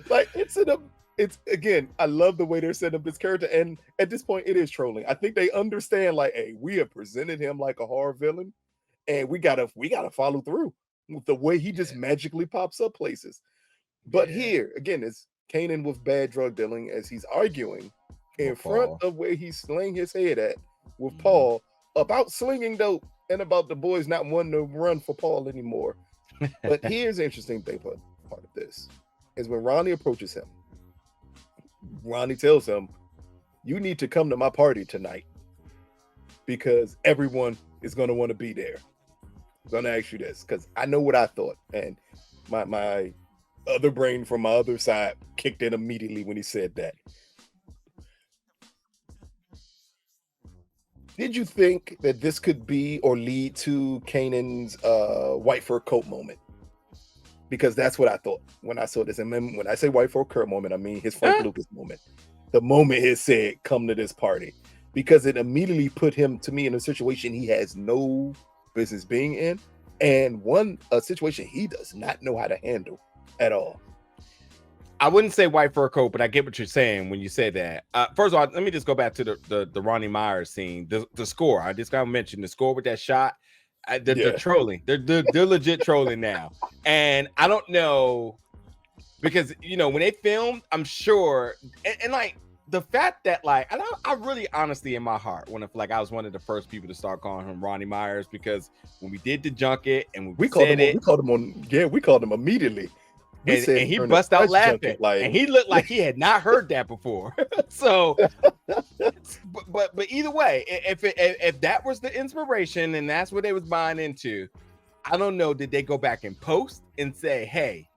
Like it's again, I love the way they're setting up this character, and at this point it is trolling. I think they understand, like, hey, we have presented him like a horror villain, and we gotta follow through with the way he just magically pops up places. But here again, it's Kanan with bad drug dealing as he's arguing in front of where he's slinging his head at with Paul about slinging dope and about the boys not wanting to run for Paul anymore. But here's the interesting thing part of this is when Ronnie approaches him, Ronnie tells him, you need to come to my party tonight because everyone is going to want to be there. I'm going to ask you this because I know what I thought, and my other brain from my other side kicked in immediately when he said that. Did you think that this could be or lead to Kanan's white fur coat moment? Because that's what I thought when I saw this. And when I say white fur coat moment, I mean his Frank Lucas moment. The moment he said, come to this party. Because it immediately put him, to me, in a situation he has no business being in. And a situation he does not know how to handle at all. I wouldn't say white fur coat, but I get what you're saying when you say that. First of all, let me just go back to the Ronnie Myers scene. The score. I just gotta mention the score with that shot. They're trolling. They're legit trolling now. And I don't know, because when they filmed, I'm sure, and like the fact that like I really honestly in my heart want to like I was one of the first people to start calling him Ronnie Myers, because when we did the junket and we called him immediately. And he bust out laughing, and he looked like he had not heard that before. So, but either way, if that was the inspiration and that's what they was buying into, I don't know. Did they go back and post and say, "Hey,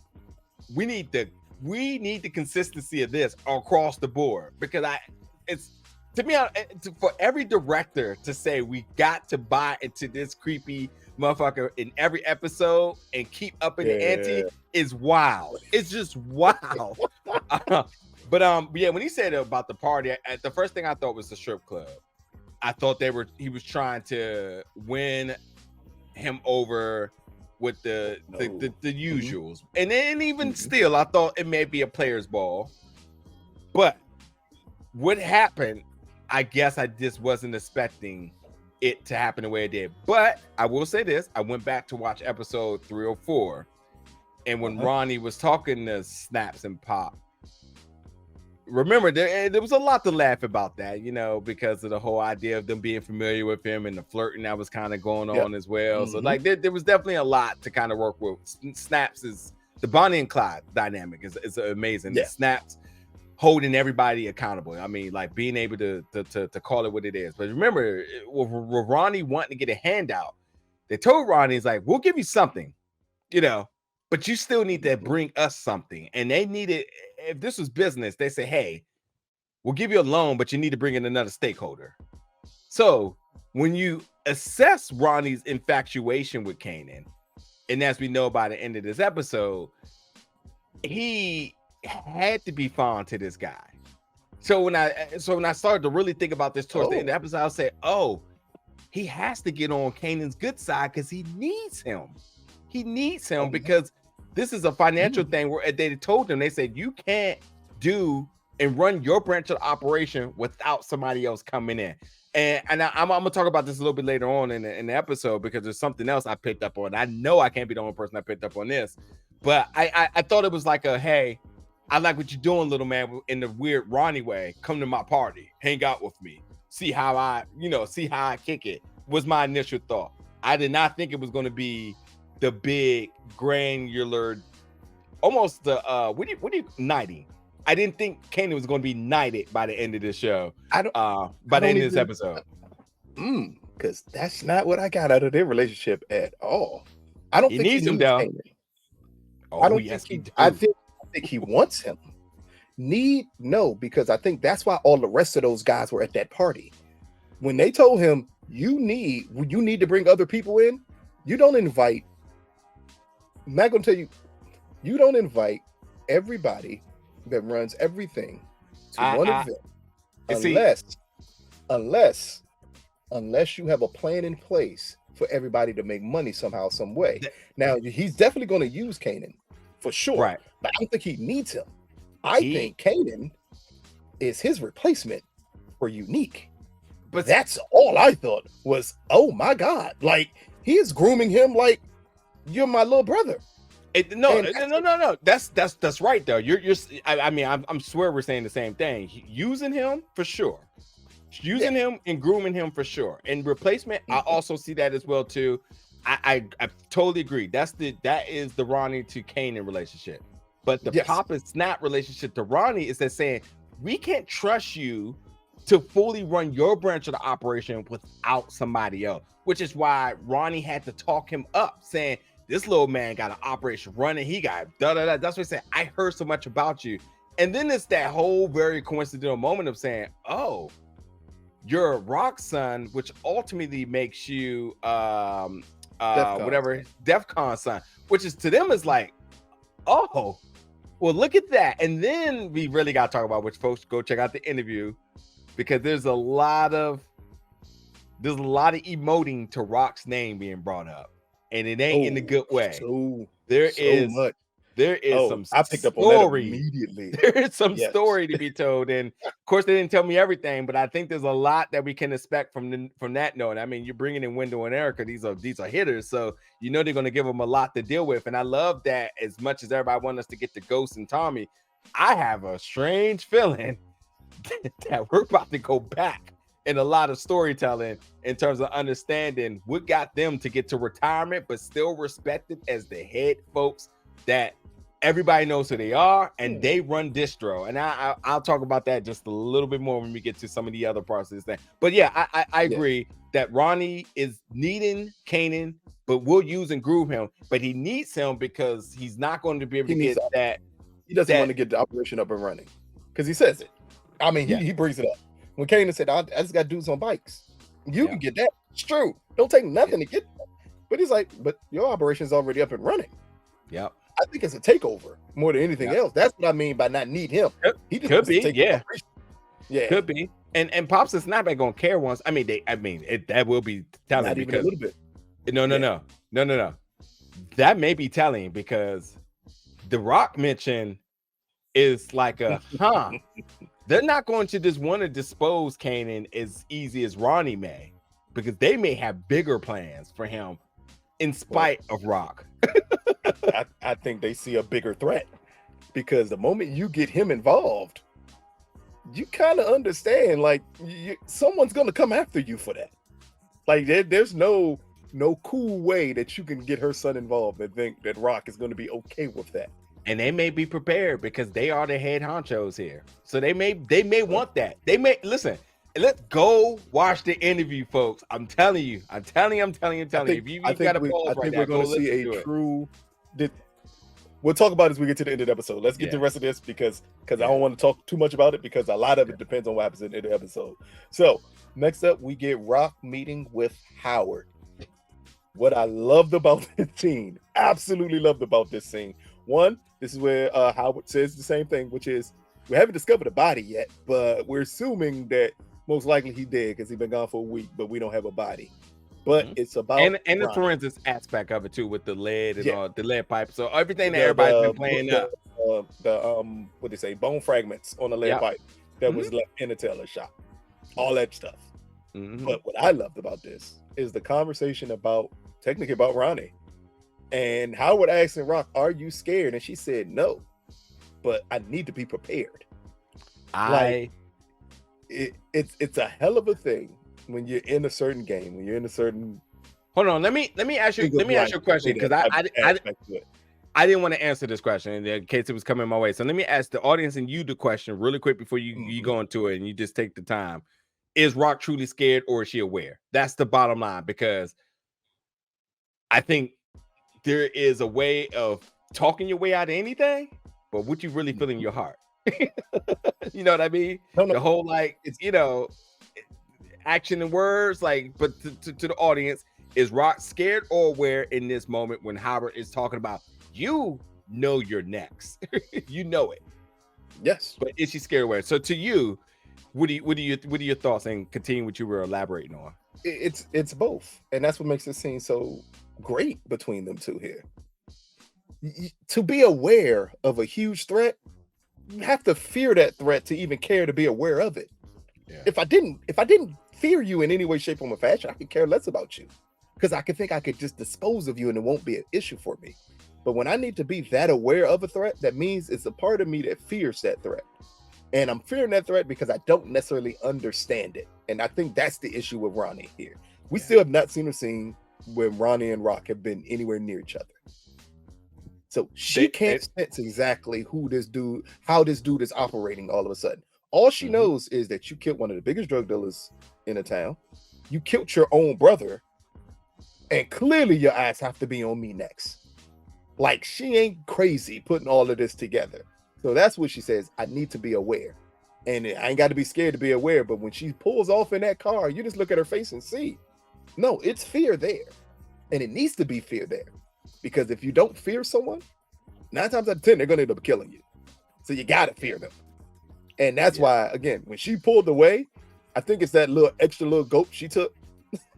we need the consistency of this across the board"? Because to me, for every director to say we got to buy into this creepy motherfucker in every episode and keep up in the ante is wild. It's just wild. But yeah, when he said about the party, the first thing I thought was the strip club. I thought he was trying to win him over with the usuals, and then even still, I thought it may be a player's ball. But what happened? I guess I just wasn't expecting it to happen the way it did. But I will say this: I went back to watch episode 304, and when Ronnie was talking to Snaps and Pop, remember there was a lot to laugh about that, you know, because of the whole idea of them being familiar with him and the flirting that was kind of going on as well. So like there was definitely a lot to kind of work with. Snaps is the Bonnie and Clyde dynamic is amazing. Yeah. Snaps holding everybody accountable. I mean, like being able to call it what it is. But remember, with Ronnie wanting to get a handout, they told Ronnie, it's like, we'll give you something, you know, but you still need to bring us something. And they needed, if this was business, they say, hey, we'll give you a loan, but you need to bring in another stakeholder. So when you assess Ronnie's infatuation with Kanan, and as we know by the end of this episode, he had to be fond to this guy. So when I started to really think about this towards the end of the episode, I'll say, oh, he has to get on Kanan's good side because he needs him. He needs him because this is a financial thing where they told him, they said, you can't do and run your branch of operation without somebody else coming in. And I'm gonna talk about this a little bit later on in the episode because there's something else I picked up on. I know I can't be the only person that picked up on this, but I thought it was like a, hey, I like what you're doing, little man, in the weird Ronnie way. Come to my party, hang out with me, see how I kick it, was my initial thought. I did not think it was going to be the big granular, almost the what do you knighting. I didn't think Kanan was going to be knighted by the end of this show. By the end of this episode. Because that's not what I got out of their relationship at all. I don't think he needs him though. Oh, I don't think I think he wants him. No, because I think that's why all the rest of those guys were at that party. When they told him you need to bring other people in, you don't invite. I'm not gonna tell you, you don't invite everybody that runs everything to one event unless you have a plan in place for everybody to make money somehow, some way. Now he's definitely going to use Kanan for sure, right? But I don't think he needs him. I think Kanan is his replacement for Unique. But that's all I thought was, oh my God, like he is grooming him like you're my little brother. No. That's right though. I'm swear we're saying the same thing. Using him for sure. Using him and grooming him for sure. And replacement, I also see that as well too. I totally agree. That is the Ronnie to Kanan relationship. But the Pop and Snap relationship to Ronnie is that saying we can't trust you to fully run your branch of the operation without somebody else, which is why Ronnie had to talk him up, saying this little man got an operation running. He got da-da-da. That's what he said. I heard so much about you. And then it's that whole very coincidental moment of saying, oh, you're a rock son, which ultimately makes you DEFCON son, which is to them is like, oh, well, look at that. And then we really got to talk about, which folks go check out the interview, because there's a lot of emoting to Rock's name being brought up, and it ain't in a good way. There is some I picked up on that immediately. There is some story to be told, and of course they didn't tell me everything, but I think there's a lot that we can expect from that note. I mean, you're bringing in Wendell and Erica; these are hitters, so you know they're going to give them a lot to deal with. And I love that. As much as everybody wants us to get to Ghost and Tommy, I have a strange feeling that we're about to go back in a lot of storytelling in terms of understanding what got them to get to retirement, but still respected as the head folks that everybody knows who they are, and they run distro. And I'll talk about that just a little bit more when we get to some of the other parts of this thing. But yeah, I agree that Ronnie is needing Kanan, but we'll use and groove him. But he needs him because he's not going to be able to get that. He doesn't want to get the operation up and running because he says it. I mean, he brings it up. When Kanan said, I just got dudes on bikes. You Yeah. can get that. It's true. Don't take nothing to get that. But he's like, but your operation's already up and running. Yep. I think it's a takeover more than anything else. That's what I mean by not need him. He just could be, take yeah. Yeah. Could be. And Pops is not gonna care once. I mean, that will be telling Not even because a little bit. No. That may be telling because the Rock mention is like a they're not going to just want to dispose Kanan as easy as Ronnie may, because they may have bigger plans for him in spite of Rock. I think they see a bigger threat because the moment you get him involved, you kind of understand like someone's gonna come after you for that. Like there's no cool way that you can get her son involved and think that Rock is going to be okay with that. And they may be prepared because they are the head honchos here. So they may want that. They may listen. Let's go watch the interview, folks. I'm telling you. If you got a pause right now, we're going to see a true. We'll talk about it as we get to the end of the episode. Let's get to the rest of this because I don't want to talk too much about it because a lot of it depends on what happens in the episode. So next up, we get Rock meeting with Howard. What I loved about this scene, absolutely loved about this scene. One, this is where Howard says the same thing, which is we haven't discovered a body yet, but we're assuming that most likely he did because he's been gone for a week, but we don't have a body. But it's about and the forensics aspect of it too, with the lead and all the lead pipe. So everything that everybody's been playing up. What they say, bone fragments on the lead pipe that was left in the tailor shop. All that stuff. But what I loved about this is the conversation technically about Ronnie. And Howard asking Rock, "Are you scared?" And she said, "No, but I need to be prepared." It's a hell of a thing when you're in a certain game, when you're in a certain. Hold on, let me ask you a question because I didn't want to answer this question in case it was coming my way. So let me ask the audience and you the question really quick before you go into it and you just take the time. Is Rock truly scared or is she aware? That's the bottom line, because I think there is a way of talking your way out of anything, but what you really feel in your heart. You know what I mean? No. The whole action and words, but to the audience, is Rock scared or aware in this moment when Howard is talking about you're next? You know it. Yes. But is she scared or aware? So to you, what are your thoughts, and continue what you were elaborating on? It's both, and that's what makes this scene so great between them two here. To be aware of a huge threat, you have to fear that threat to even care to be aware of it. Yeah. If I didn't fear you in any way, shape, or fashion, I could care less about you because I could think I could just dispose of you and it won't be an issue for me. But when I need to be that aware of a threat, that means it's a part of me that fears that threat. And I'm fearing that threat because I don't necessarily understand it. And I think that's the issue with Ronnie here. We still have not seen a scene where Ronnie and Rock have been anywhere near each other. So she can't sense exactly how this dude is operating all of a sudden. All she knows is that you killed one of the biggest drug dealers in the town. You killed your own brother. And clearly your eyes have to be on me next. Like, she ain't crazy putting all of this together. So that's what she says. I need to be aware. And I ain't got to be scared to be aware. But when she pulls off in that car, you just look at her face and see. No, it's fear there. And it needs to be fear there. Because if you don't fear someone, 9 times out of 10, they're going to end up killing you. So you got to fear them. And that's why, again, when she pulled away, I think it's that little extra little gulp she took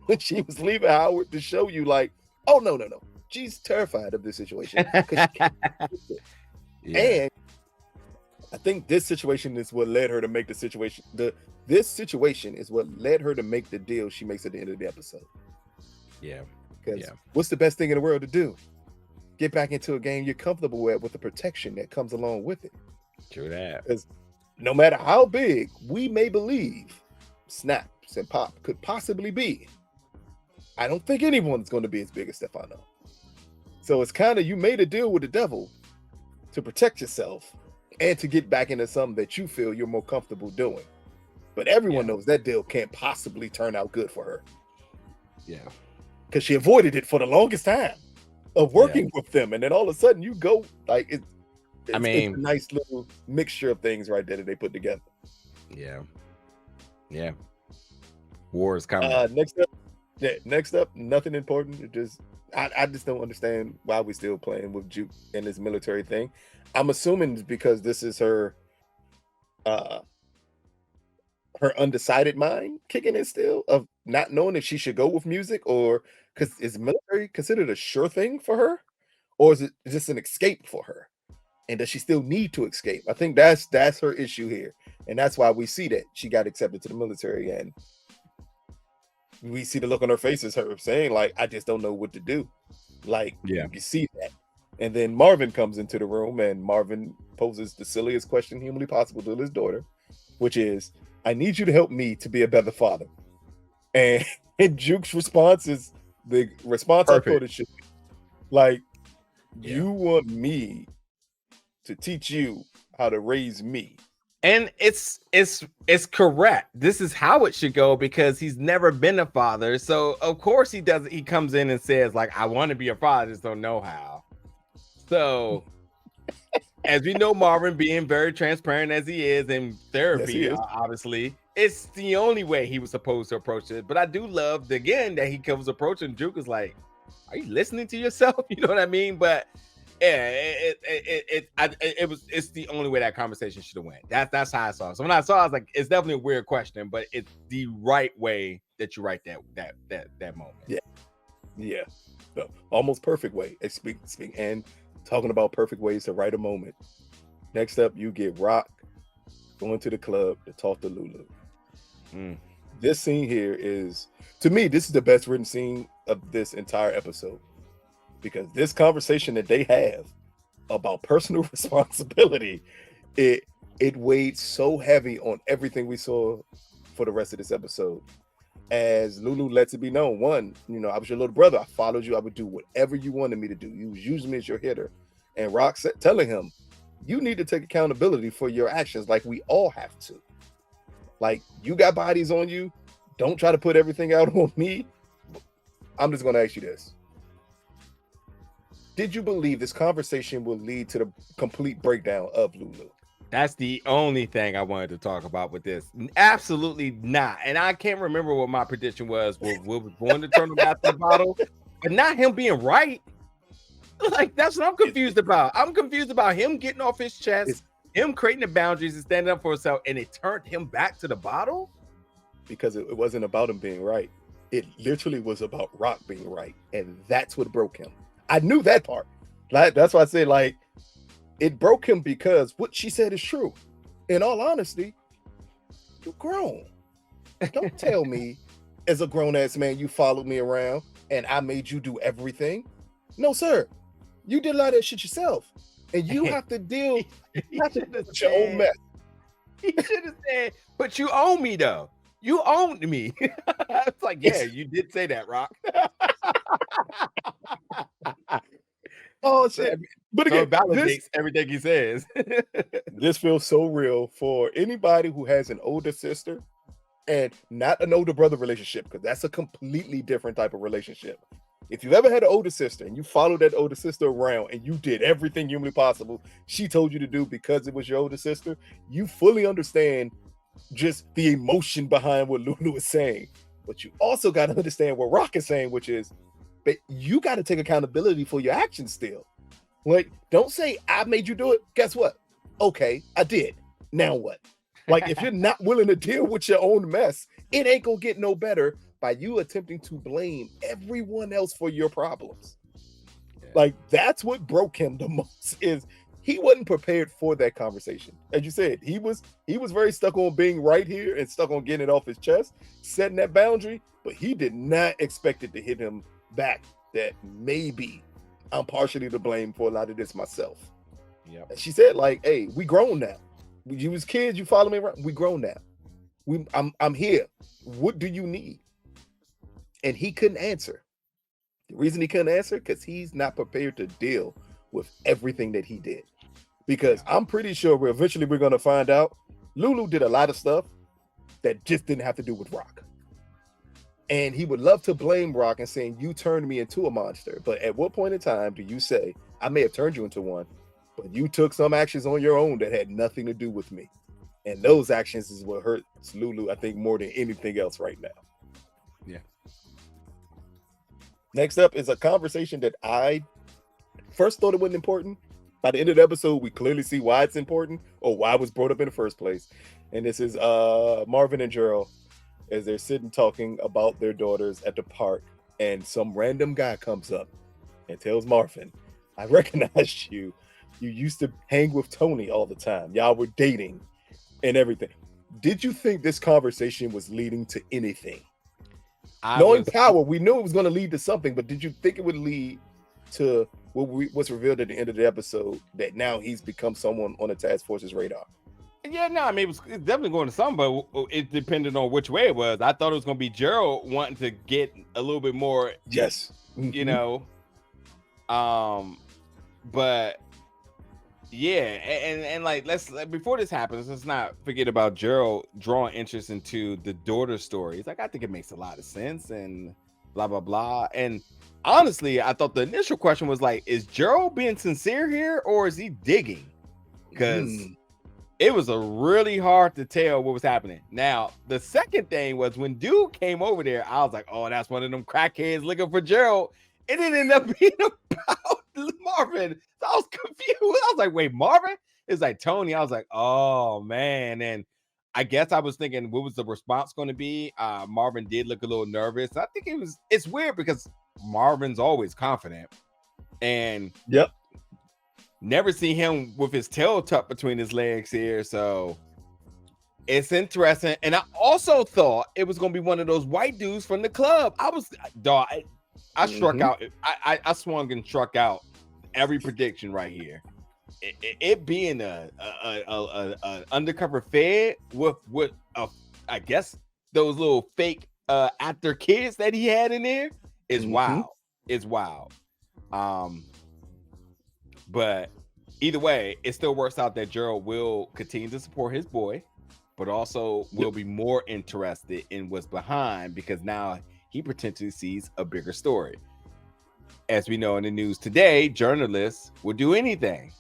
when she was leaving Howard to show you like, oh, no. She's terrified of this situation. And I think this situation is what led her to make the situation. This situation is what led her to make the deal she makes at the end of the episode. Yeah. Because what's the best thing in the world to do? Get back into a game you're comfortable with the protection that comes along with it. True that. Because no matter how big we may believe Snaps and Pop could possibly be, I don't think anyone's going to be as big as Stefano. So it's kind of, you made a deal with the devil to protect yourself and to get back into something that you feel you're more comfortable doing. But everyone knows that deal can't possibly turn out good for her. Yeah. Because she avoided it for the longest time of working with them. And then all of a sudden you go, like, it's a nice little mixture of things right there that they put together. Yeah. Yeah. War is coming. Next up, nothing important. I just don't understand why we still playing with Juke and this military thing. I'm assuming it's because this is her her undecided mind kicking in still of not knowing if she should go with music or because is military considered a sure thing for her, or is it just an escape for her? And does she still need to escape? I think that's her issue here, and that's why we see that she got accepted to the military, and we see the look on her face is her saying like, "I just don't know what to do." Like, Yeah. you see that, and then Marvin comes into the room, and Marvin poses the silliest question humanly possible to his daughter, which is, "I need you to help me to be a better father." And, and Juke's response is the response I thought Perfect. it should be. Like, Yeah. you want me to teach you how to raise me. And it's correct. This is how it should go because he's never been a father. So of course he does. He comes in and says like, "I want to be a father, just don't know how." So as we know, Marvin being very transparent as he is in Yes, therapy, he is. obviously, it's the only way he was supposed to approach it. But I do love again that he comes approaching Juke is like, "Are you listening to yourself?" You know what I mean? But yeah, it's the only way that conversation should have went. That's how I saw it. So when I saw it, I was like, it's definitely a weird question, but it's the right way that you write that moment. Yeah. So, almost perfect way. Speak and talking about perfect ways to write a moment. Next up, you get Rock going to the club to talk to Lulu. This scene here is, to me, this is the best written scene of this entire episode. Because this conversation that they have about personal responsibility, it weighed so heavy on everything we saw for the rest of this episode. As Lulu lets it be known, one, I was your little brother. I followed you. I would do whatever you wanted me to do. You was using me as your hitter. And Rock said, telling him, you need to take accountability for your actions like we all have to. Like, you got bodies on you. Don't try to put everything out on me. I'm just going to ask you this. Did you believe this conversation will lead to the complete breakdown of Lulu? That's the only thing I wanted to talk about with this. Absolutely not. And I can't remember what my prediction was. Will was born to turn him back to the bottle, but not him being right. Like, that's what I'm confused about. I'm confused about him getting off his chest, him creating the boundaries and standing up for himself, and it turned him back to the bottle? Because it wasn't about him being right. It literally was about Rock being right. And that's what broke him. I knew that part. Like, that's why I said, like, it broke him because what she said is true. In all honesty, you're grown. Don't tell me as a grown-ass man you followed me around and I made you do everything. No, sir. You did a lot of that shit yourself. And you have to deal with your own mess. He should have said, but you own me, though. You owned me. It's like, yeah, you did say that, Rock. Oh, shit. But So again, it validates everything he says. This feels so real for anybody who has an older sister and not an older brother relationship, because that's a completely different type of relationship. If you've ever had an older sister and you followed that older sister around and you did everything humanly possible she told you to do because it was your older sister, you fully understand just the emotion behind what Lulu is saying. But you also got to understand what Rock is saying, which is, but you got to take accountability for your actions still. Like, don't say, I made you do it. Guess what? Okay, I did. Now what? Like, if you're not willing to deal with your own mess, it ain't gonna get no better by you attempting to blame everyone else for your problems. Yeah. Like, that's what broke him the most, is he wasn't prepared for that conversation. As you said, he was very stuck on being right here and stuck on getting it off his chest, setting that boundary, but he did not expect it to hit him back that maybe I'm partially to blame for a lot of this myself. Yeah. She said, like, hey, we grown now. You was kids, you follow me around. We grown now. I'm here. What do you need? And he couldn't answer. The reason he couldn't answer, because he's not prepared to deal with everything that he did. Because I'm pretty sure we're going to find out Lulu did a lot of stuff that just didn't have to do with Rock. And he would love to blame Rock and saying, you turned me into a monster. But at what point in time do you say, I may have turned you into one, but you took some actions on your own that had nothing to do with me? And those actions is what hurts Lulu, I think, more than anything else right now. Yeah. Next up is a conversation that I first thought it wasn't important. By the end of the episode, we clearly see why it's important or why it was brought up in the first place. And this is Marvin and Gerald as they're sitting talking about their daughters at the park. And some random guy comes up and tells Marvin, I recognize you. You used to hang with Tony all the time. Y'all were dating and everything. Did you think this conversation was leading to anything? Knowing power, we knew it was going to lead to something, but did you think it would lead to what's revealed at the end of the episode, that now he's become someone on the task force's radar? Yeah, no, I mean, it's definitely going to some, but it depended on which way it was. I thought it was going to be Gerald wanting to get a little bit more, yes, you know, but yeah, and like, before this happens, let's not forget about Gerald drawing interest into the daughter stories. Like, I think it makes a lot of sense and blah blah blah. And honestly, I thought the initial question was like, is Gerald being sincere here or is he digging? Because it was a really hard to tell what was happening. Now, the second thing was when dude came over there, I was like, oh, that's one of them crackheads looking for Gerald. It didn't end up being about Marvin. So I was confused. I was like, wait, Marvin? It's like Tony. I was like, oh man. And I guess I was thinking, what was the response going to be? Marvin did look a little nervous. I think it's weird because Marvin's always confident. And yep, never see him with his tail tucked between his legs here. So it's interesting. And I also thought it was going to be one of those white dudes from the club. I struck out. I swung and struck out every prediction right here. It being a undercover fed with I guess those little fake actor kids that he had in there is wild. It's wild. But either way, it still works out that Gerald will continue to support his boy, but also will be more interested in what's behind because now he potentially sees a bigger story. As we know in the news today, journalists will do anything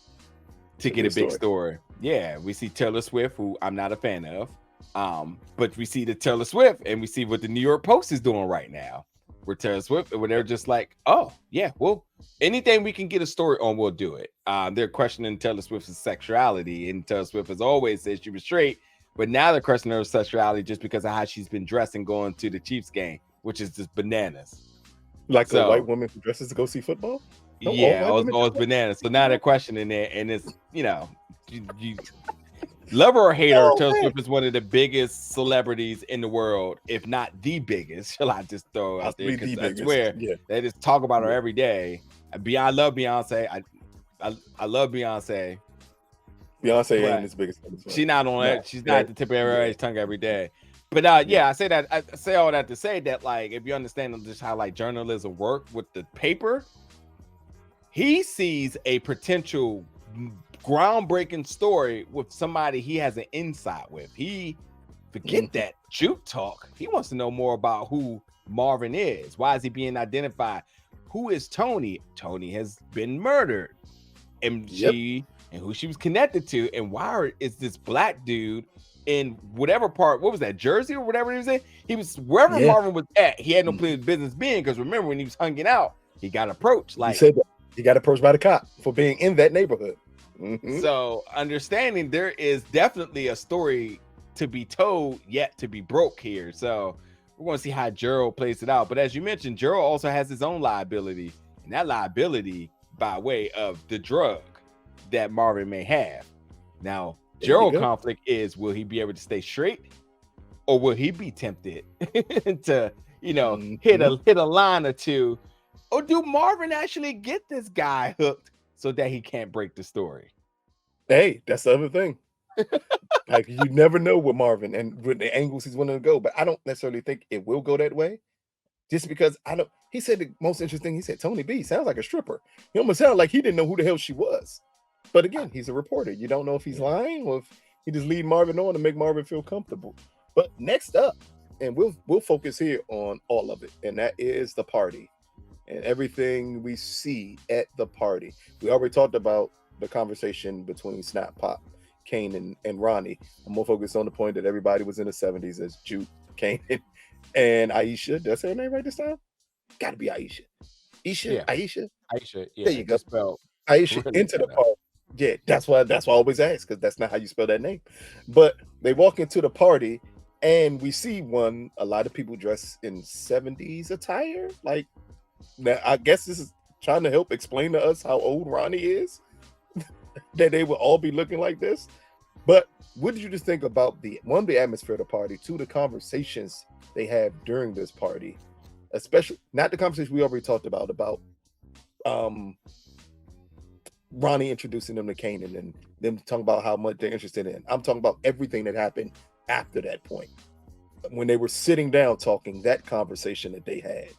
to get a big story. Yeah, we see Taylor Swift, who I'm not a fan of, but we see the Taylor Swift and we see what the New York Post is doing right now. Where Taylor Swift, where they're just like, oh yeah, well, anything we can get a story on, we'll do it. They're questioning Taylor Swift's sexuality, and Taylor Swift has always said she was straight, but now they're questioning her sexuality just because of how she's been dressing going to the Chiefs game, which is just bananas. Like a white woman who dresses to go see football? No, yeah, all bananas. So now they're questioning it, and it's, you know, you love her or hate her, Taylor Swift is one of the biggest celebrities in the world, if not the biggest. Shall I just throw out there? Because I swear they just talk about her every day. I love Beyonce. I love Beyonce. Beyonce ain't as big as she's not on that. She's not at the tip of everybody's tongue every day. But I say that. I say all that to say that, like, if you understand just how like journalism work with the paper, he sees a potential groundbreaking story with somebody he has an insight with. He forget that juke talk. He wants to know more about who Marvin is. Why is he being identified? Who is Tony? Tony has been murdered, and who she was connected to, and why is this black dude in whatever part? What was that, Jersey or whatever he was in? He was wherever Marvin was at. He had no business being, because remember when he was hanging out, he got approached. Like, he said that he got approached by the cop for being in that neighborhood. So understanding there is definitely a story to be told yet to be broke here. So we're going to see how Gerald plays it out. But as you mentioned, Gerald also has his own liability, and that liability by way of the drug that Marvin may have. Now, Gerald conflict is, will he be able to stay straight, or will he be tempted to, you know, hit a line or two, or do Marvin actually get this guy hooked so that he can't break the story? Hey, that's the other thing. Like, you never know with Marvin and with the angles he's wanting to go, but I don't necessarily think it will go that way. Just because he said the most interesting, he said Tony B sounds like a stripper. He almost sounded like he didn't know who the hell she was. But again, he's a reporter. You don't know if he's lying or if he just lead Marvin on to make Marvin feel comfortable. But next up, and we'll focus here on all of it, and that is the party and everything we see at the party. We already talked about the conversation between Snap Pop Kanan and Ronnie. I'm more focused on the point that everybody was in the 70s as Juke, Kanan, and Aisha. Did I say her name right this time? Gotta be Aisha. Yeah, Aisha. Aisha. Yeah, There you go. just spelled Aisha really into the better. party. Yeah, that's why I always ask, because that's not how you spell that name. But they walk into the party and we see a lot of people dressed in 70s attire. Like, now I guess this is trying to help explain to us how old Ronnie is, that they will all be looking like this. But what did you just think about the atmosphere of the party, two, the conversations they have during this party, especially not the conversation we already talked about Ronnie introducing them to Kanan and them talking about how much they're interested in. I'm talking about everything that happened after that point, when they were sitting down talking, that conversation that they had.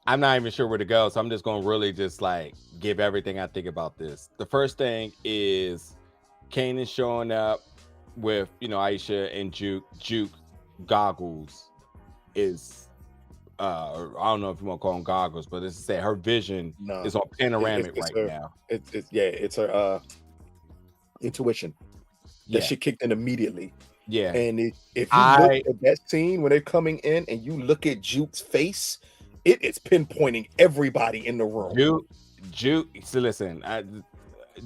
I'm not even sure where to go, so I'm just going to really just like give everything I think about this. The first thing is Kanan showing up with, Aisha and Juke goggles is I don't know if you want to call them goggles, but it's to say her vision is on panoramic it's right her, now. It's her intuition that she kicked in immediately. Yeah. And if you look at that scene when they're coming in and you look at Juke's face, it's pinpointing everybody in the room. Juke. So listen,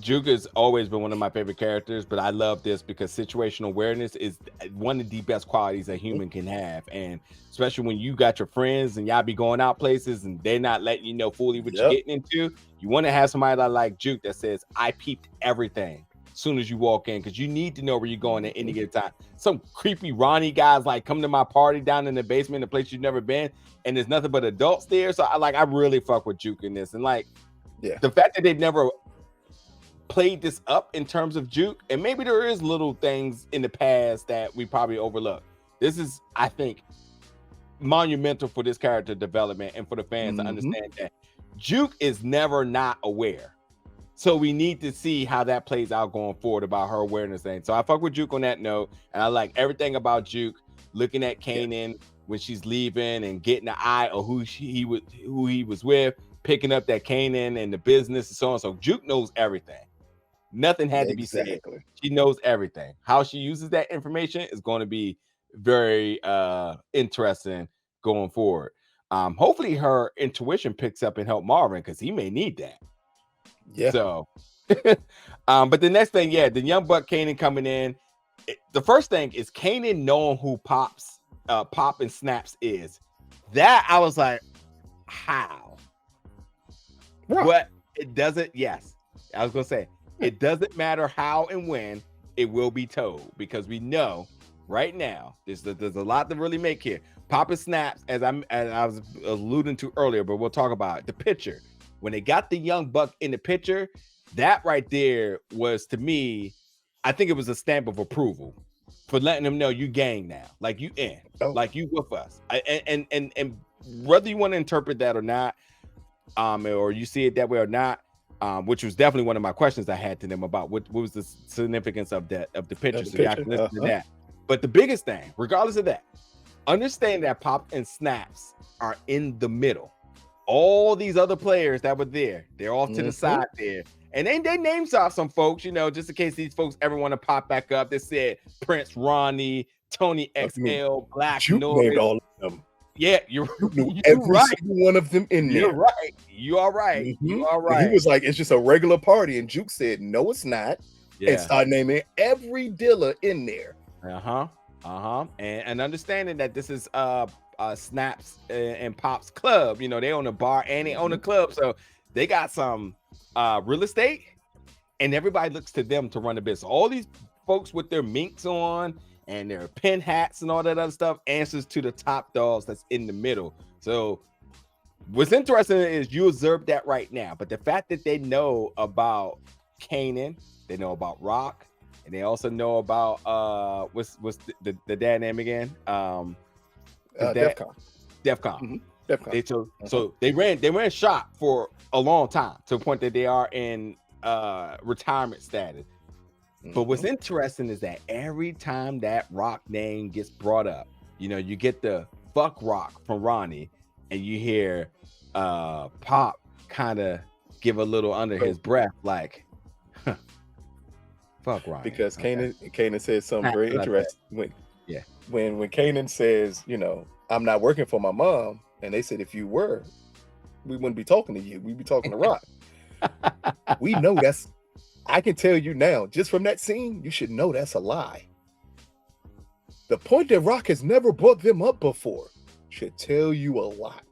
Juke has always been one of my favorite characters, but I love this because situational awareness is one of the best qualities a human can have. And especially when you got your friends and y'all be going out places and they're not letting you know fully what you're getting into, you want to have somebody like Juke that says, I peeped everything as soon as you walk in, because you need to know where you're going at any given time. Some creepy Ronnie guys like come to my party down in the basement, a place you've never been, and there's nothing but adults there. So I really fuck with Juke in this. And the fact that they've never played this up in terms of Juke, and maybe there is little things in the past that we probably overlook. This is, I think, monumental for this character development and for the fans to understand that Juke is never not aware. So we need to see how that plays out going forward about her awareness thing. So I fuck with Juke on that note, and I like everything about Juke. Looking at Kanan when she's leaving and getting the eye of who he was with, picking up that Kanan and the business and so on. So Juke knows everything. Nothing had to be said. She knows everything. How she uses that information is going to be very interesting going forward. Hopefully her intuition picks up and help Marvin, because he may need that. Yeah. So, but the next thing, the young buck Kanan coming in. The first thing is Kanan knowing who Pop and Snaps is. That I was like, how? Right. But it doesn't. Yes, I was gonna say. It doesn't matter how and when it will be told, because we know right now there's a lot to really make here. Pop and Snaps, as I was alluding to earlier, but we'll talk about it. The picture. When they got the young buck in the picture, that right there was, to me, I think it was a stamp of approval for letting them know you gang now, like you in, like you with us. And whether you want to interpret that or not, or you see it that way or not, which was definitely one of my questions I had to them about what was the significance of the picture. So y'all can listen to that. But the biggest thing, regardless of that, understand that Pop and Snaps are in the middle. All these other players that were there, they're off to the side there. And they named off some folks, just in case these folks ever want to pop back up. They said Prince, Ronnie, Tony XL, Black Noise. Named all of them. Yeah, you're every right. single one of them in there. You're right. You are right. You are right. And he was like, it's just a regular party. And Juke said, no, it's not. And started naming every dealer in there. And understanding that this is Snaps and Pop's club. They own a bar and they own a club. So they got some real estate, and everybody looks to them to run the business. All these folks with their minks on and their pin hats and all that other stuff answers to the top dogs that's in the middle. So what's interesting is you observe that right now, but the fact that they know about Kanan, they know about Rock, and they also know about what's the dad name again? Defcon. Defcon. So they ran shop for a long time, to the point that they are in retirement status. But what's interesting is that every time that Rock name gets brought up, you get the fuck Rock from Ronnie, and you hear Pop kind of give a little under his breath, like, huh. Fuck Ronnie. Because Okay. Kanan said something Not very what I said. interesting. Yeah. When Kanan says, you know, I'm not working for my mom, and they said if you were, we wouldn't be talking to you. We'd be talking to Rock. We know that's. I can tell you now, just from that scene, you should know that's a lie. The point that Rock has never brought them up before should tell you a lot.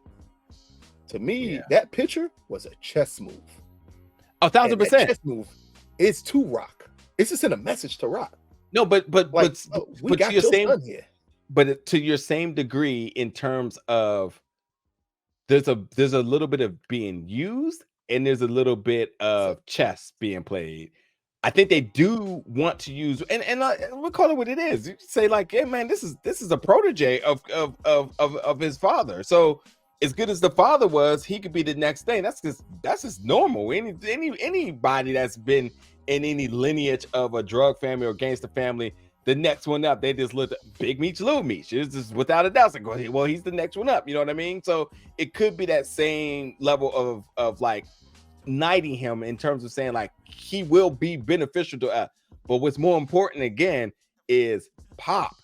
To me, Yeah. that picture was a chess move. 1,000%. That chess move is to Rock. It's just in a message to Rock. No, but Like, we got your son here. But to your same degree, in terms of there's a little bit of being used and there's a little bit of chess being played. I think they do want to use and we'll call it what it is. You say like, yeah, man, this is a protege of his father. So as good as the father was, he could be the next thing. That's just normal. Anybody that's been in any lineage of a drug family or gangster family, the next one up, they just look at Big Meech, Little Meech. It's just without a doubt. It's like, well, he's the next one up. You know what I mean? So it could be that same level of like knighting him in terms of saying like he will be beneficial to us. But what's more important again is Pop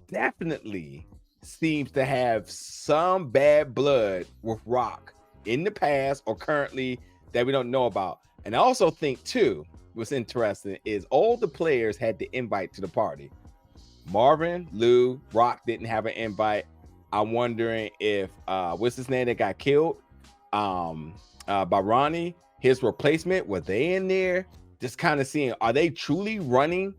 definitely seems to have some bad blood with Rock in the past or currently that we don't know about. And I also think too, what's interesting is all the players had the invite to the party. Marvin, Lou, Rock didn't have an invite. I'm wondering if what's his name that got killed by Ronnie, his replacement, were they in there? Just kind of seeing, are they truly running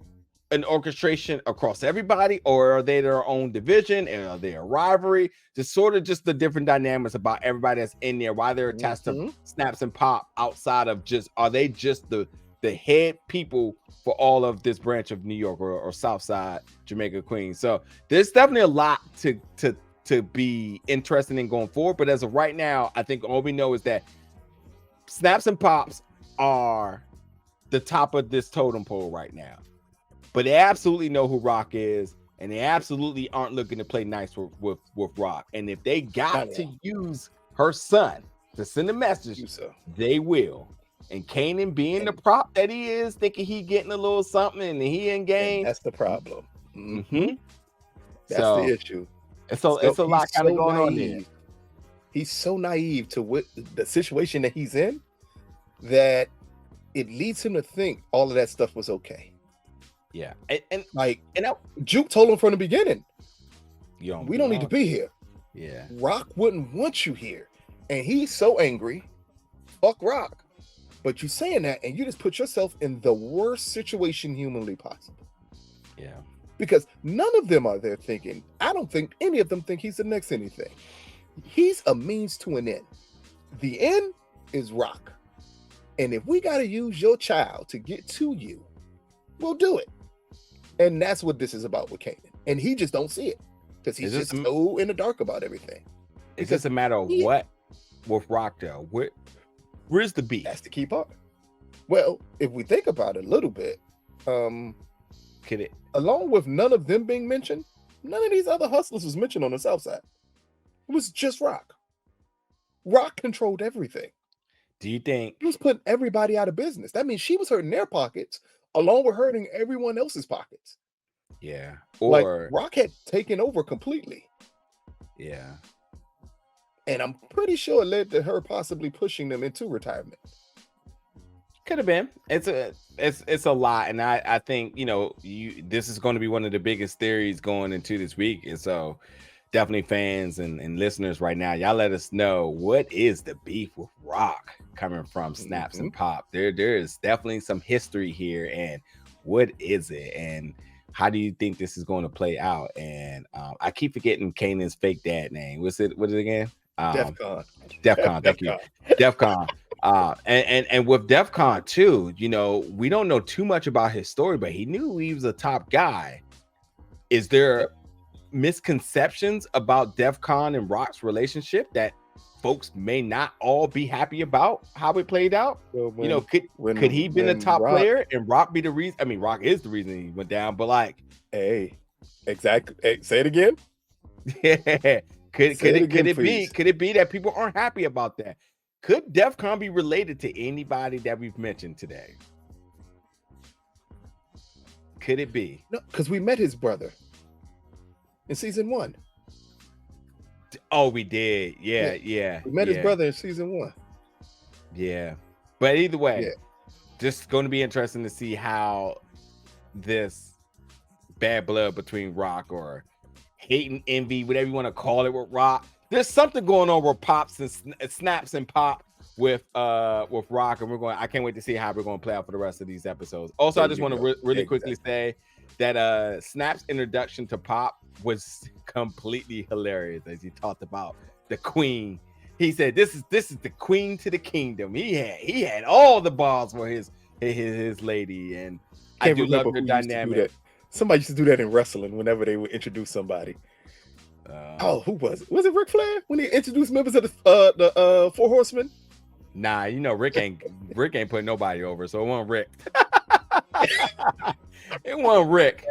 an orchestration across everybody, or are they their own division, and are they a rivalry? Just sort of just the different dynamics about everybody that's in there, why they're attached to Snaps and Pop outside of just, are they just the head people for all of this branch of New York or South Side, Jamaica, Queens? So there's definitely a lot to be interested in going forward. But as of right now, I think all we know is that Snaps and Pops are the top of this totem pole right now. But they absolutely know who Rock is, and they absolutely aren't looking to play nice with Rock. And if they got to use her son to send a message, they will. And Kanan being the prop that he is, thinking he getting a little something and he in game. That's the problem. That's so, the issue. It's a lot kind of going on there. He's so naive to what the situation that he's in that it leads him to think all of that stuff was okay. Yeah, Juke told him from the beginning, we don't need to be here. Yeah, Rock wouldn't want you here, and he's so angry. Fuck Rock. But you saying that, and you just put yourself in the worst situation humanly possible. Yeah, because none of them are there thinking. I don't think any of them think he's the next anything. He's a means to an end. The end is Rock, and if we got to use your child to get to you, we'll do it. And that's what this is about with Kanan. And he just don't see it because he's just so in the dark about everything. It's just a matter of what with Rock though. Where's the beef? That's the key part. Well, if we think about it a little bit, along with none of them being mentioned, none of these other hustlers was mentioned on the South Side. It was just Rock. Rock controlled everything. Do you think he was putting everybody out of business? That means she was hurting their pockets along with hurting everyone else's pockets. Yeah. Or Rock had taken over completely. Yeah. And I'm pretty sure it led to her possibly pushing them into retirement. Could have been. It's a lot. And I think, this is going to be one of the biggest theories going into this week. And so definitely fans and listeners right now, y'all let us know, what is the beef with Rock coming from Snaps and Pop? There is definitely some history here, and what is it, and how do you think this is going to play out? And I keep forgetting Kanan's fake dad name. What is it again? Defcon. Thank you. Defcon. And with Defcon too, we don't know too much about his story, but he knew he was a top guy. Is there misconceptions about Defcon and Rock's relationship that folks may not all be happy about how it played out? Well, could he been a top player and Rock be the reason? I mean, Rock is the reason he went down, but like, exactly. Hey, say it again. Yeah. Could it be that people aren't happy about that? Could Defcon be related to anybody that we've mentioned today? Could it be? No, because we met his brother in season 1. Oh, we did. Yeah. We met his brother in season 1. Yeah. But either way, Yeah. just going to be interesting to see how this bad blood between Rock, or hate and envy, whatever you want to call it, with Rock. There's something going on with Pops and Snaps and Pop with Rock, and I can't wait to see how we're going to play out for the rest of these episodes. Also, I just want to really quickly say that Snap's introduction to Pop was completely hilarious, as he talked about the queen. He said, "This is the queen to the kingdom." He had all the balls for his lady, and I do love their dynamic. Somebody used to do that in wrestling whenever they would introduce somebody. Who was it? Was it Ric Flair when he introduced members of the Four Horsemen? Nah, Rick ain't putting nobody over, so it wasn't Rick. It wasn't Rick.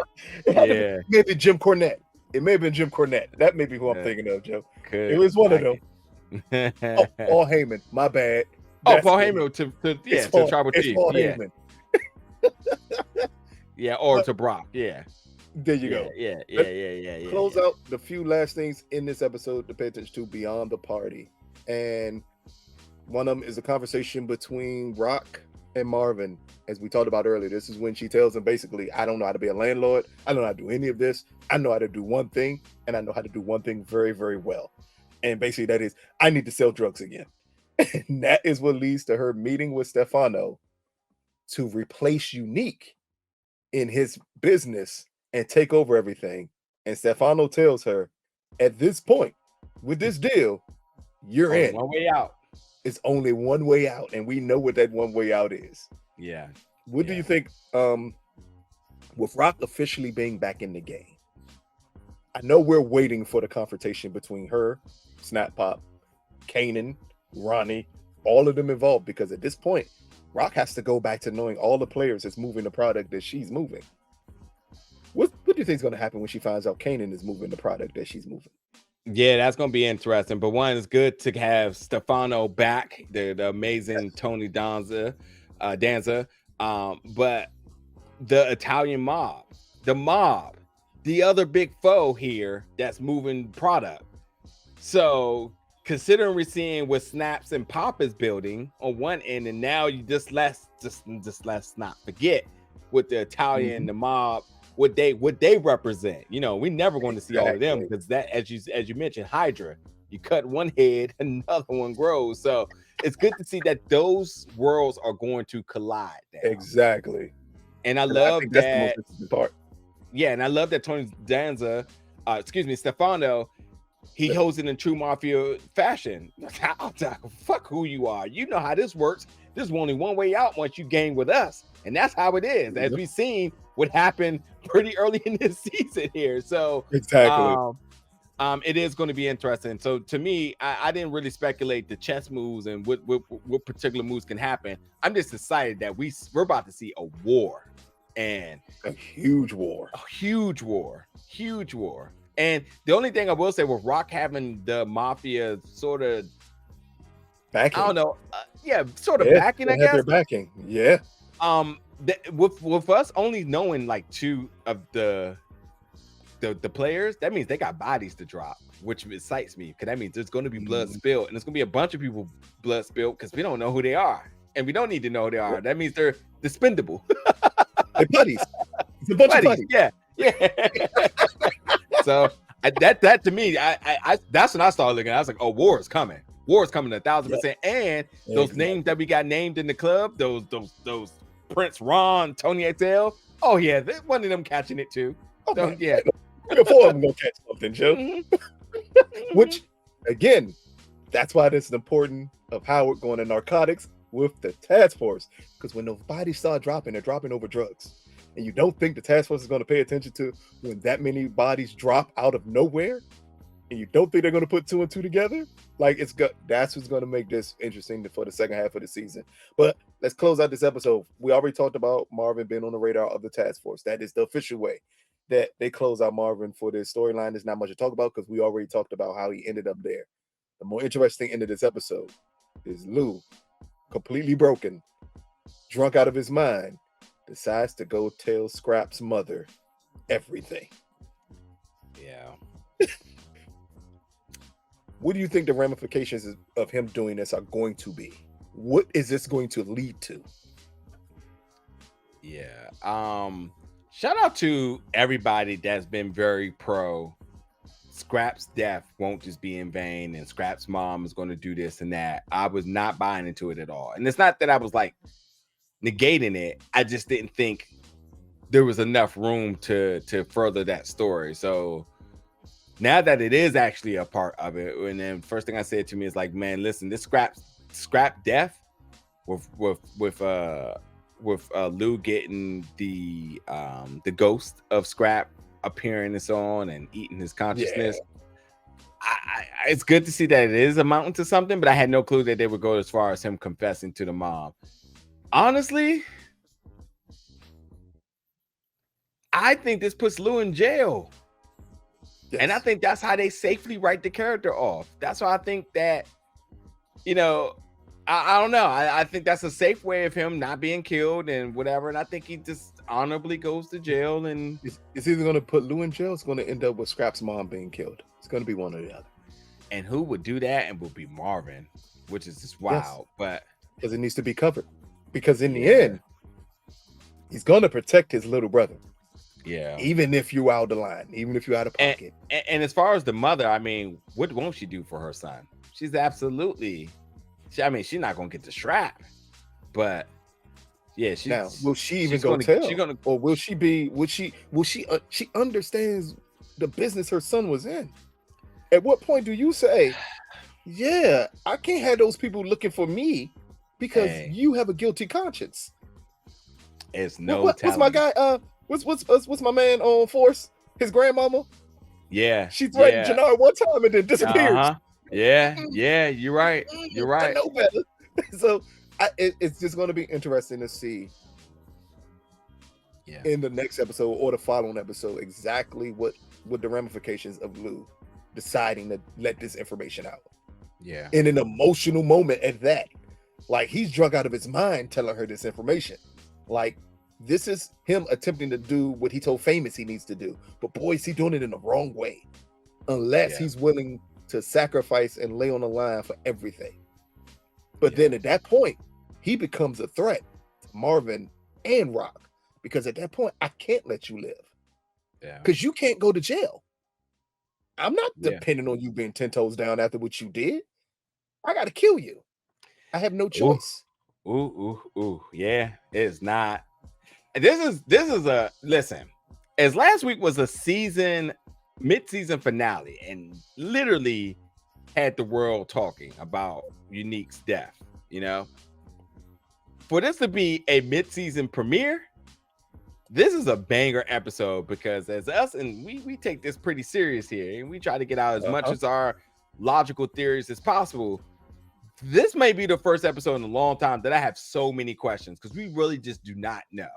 Yeah, maybe Jim Cornette. It may have been Jim Cornette. That may be who I'm thinking of, Joe. It was one of them. Paul Heyman. My bad. Paul Heyman to Tribal Chief. Heyman. Yeah, or to Brock. Yeah. There you go. Yeah. Close out the few last things in this episode to pay attention to beyond the party. And one of them is a conversation between Rock and Marvin, as we talked about earlier. This is when she tells him basically, I don't know how to be a landlord. I don't know how to do any of this. I know how to do one thing, and I know how to do one thing very, very well. And basically that is, I need to sell drugs again. And that is what leads to her meeting with Stefano to replace Unique in his business and take over everything. And Stefano tells her, at this point, with this deal, you're in. One way out. It's only one way out, and we know what that one way out is. Yeah. What do you think with Rock officially being back in the game? I know we're waiting for the confrontation between her, Snap Pop, Kanan, Ronnie, all of them involved, because at this point, Rock has to go back to knowing all the players that's moving the product that she's moving. What do you think is going to happen when she finds out Kanan is moving the product that she's moving? Yeah, that's going to be interesting. But one, it's good to have Stefano back, the amazing Tony Danza. But the Italian mob, the other big foe here that's moving product. So considering we're seeing what Snaps and Pop is building on one end, and now you just let's not forget what the Italian, the mob, what they represent. We never going to see all of them, because that, as you mentioned, Hydra, you cut one head, another one grows. So it's good to see that those worlds are going to collide now. Exactly. And I love that. That's the most interesting part. Yeah, and I love that Tony Danza, Stefano, he holds it in true mafia fashion. Fuck who you are. You know how this works. There's only one way out once you gang with us. And that's how it is. As we've seen what happened pretty early in this season here. So exactly. It is going to be interesting. So to me, I didn't really speculate the chess moves and what particular moves can happen. I'm just excited that we're about to see a war, and a huge war. And the only thing I will say, with Rock having the mafia sort of backing, I don't know, backing, I guess. Their backing, yeah. With us only knowing like two of the players, that means they got bodies to drop, which excites me, because that means there's going to be blood spilled, and there's going to be a bunch of people blood spilled, because we don't know who they are, and we don't need to know who they are. That means they're dispendable. They're buddies. It's a bunch of buddies. Yeah. So that to me, I that's when I started looking. I was like, oh, war is coming. War is coming 1,000%. And those names that we got named in the club, those Prince Ron, Tony XL. Oh yeah, one of them catching it too. Okay. Yeah. 3 or 4 of them gonna catch something, Joe. Which, again, that's why this is important of Howard going to narcotics with the task force. Because when those bodies start dropping, they're dropping over drugs. And you don't think the task force is going to pay attention to when that many bodies drop out of nowhere? And you don't think they're going to put 2 and 2 together? Like, that's what's going to make this interesting for the second half of the season. But let's close out this episode. We already talked about Marvin being on the radar of the task force. That is the official way that they close out Marvin for this storyline. There's not much to talk about, because we already talked about how he ended up there. The more interesting end of this episode is Lou, completely broken, drunk out of his mind, decides to go tell Scrap's mother everything. Yeah. What do you think the ramifications of him doing this are going to be? What is this going to lead to? Yeah. Shout out to everybody that's been very pro Scrap's death won't just be in vain and Scrap's mom is going to do this and that. I was not buying into it at all. And it's not that I was like negating it. I just didn't think there was enough room to further that story. So now that it is actually a part of it, and then first thing I said to me is like, man, listen, this Scrap death with Lou getting the ghost of Scrap appearing and so on and eating his consciousness. Yeah. It's good to see that it is amounting to something, but I had no clue that they would go as far as him confessing to the mom. Honestly, I think this puts Lou in jail. Yes. And I think that's how they safely write the character off. That's why I think that, you know, I don't know. I think that's a safe way of him not being killed and whatever. And I think he just honorably goes to jail. And it's either going to put Lou in jail, it's going to end up with Scrap's mom being killed. It's going to be one or the other. And who would do that? And would be Marvin, which is just wild. Yes. But because it needs to be covered. Because in the end, he's going to protect his little brother. Yeah. Even if you're out of line, even if you're out of pocket. And as far as the mother, I mean, what won't she do for her son? She's absolutely. I mean, she's not gonna get the strap, but yeah, she's. Now, will she even go tell? Or will she be? She understands the business her son was in. At what point do you say, "Yeah, I can't have those people looking for me because you have a guilty conscience"? It's no. What's my guy? What's my man on Force? His grandmama? Yeah, she threatened Jannard one time and then disappears. Uh-huh. Yeah, you're right. You're right. I know better. So it's just going to be interesting to see in the next episode or the following episode exactly what the ramifications of Lou deciding to let this information out. Yeah. In an emotional moment at that. Like, he's drunk out of his mind telling her this information. Like, this is him attempting to do what he told Famous he needs to do. But boy, is he doing it in the wrong way. Unless he's willing to sacrifice and lay on the line for everything. But then at that point, he becomes a threat to Marvin and Rock. Because at that point, I can't let you live. Yeah. Because you can't go to jail. I'm not depending on you being 10 toes down after what you did. I got to kill you. I have no choice. Ooh. Yeah, it's not. This is a listen. As last week was a mid-season finale, and literally had the world talking about Unique's death. You know, for this to be a mid-season premiere, this is a banger episode because as us and we take this pretty serious here, and we try to get out as much as our logical theories as possible. This may be the first episode in a long time that I have so many questions because we really just do not know.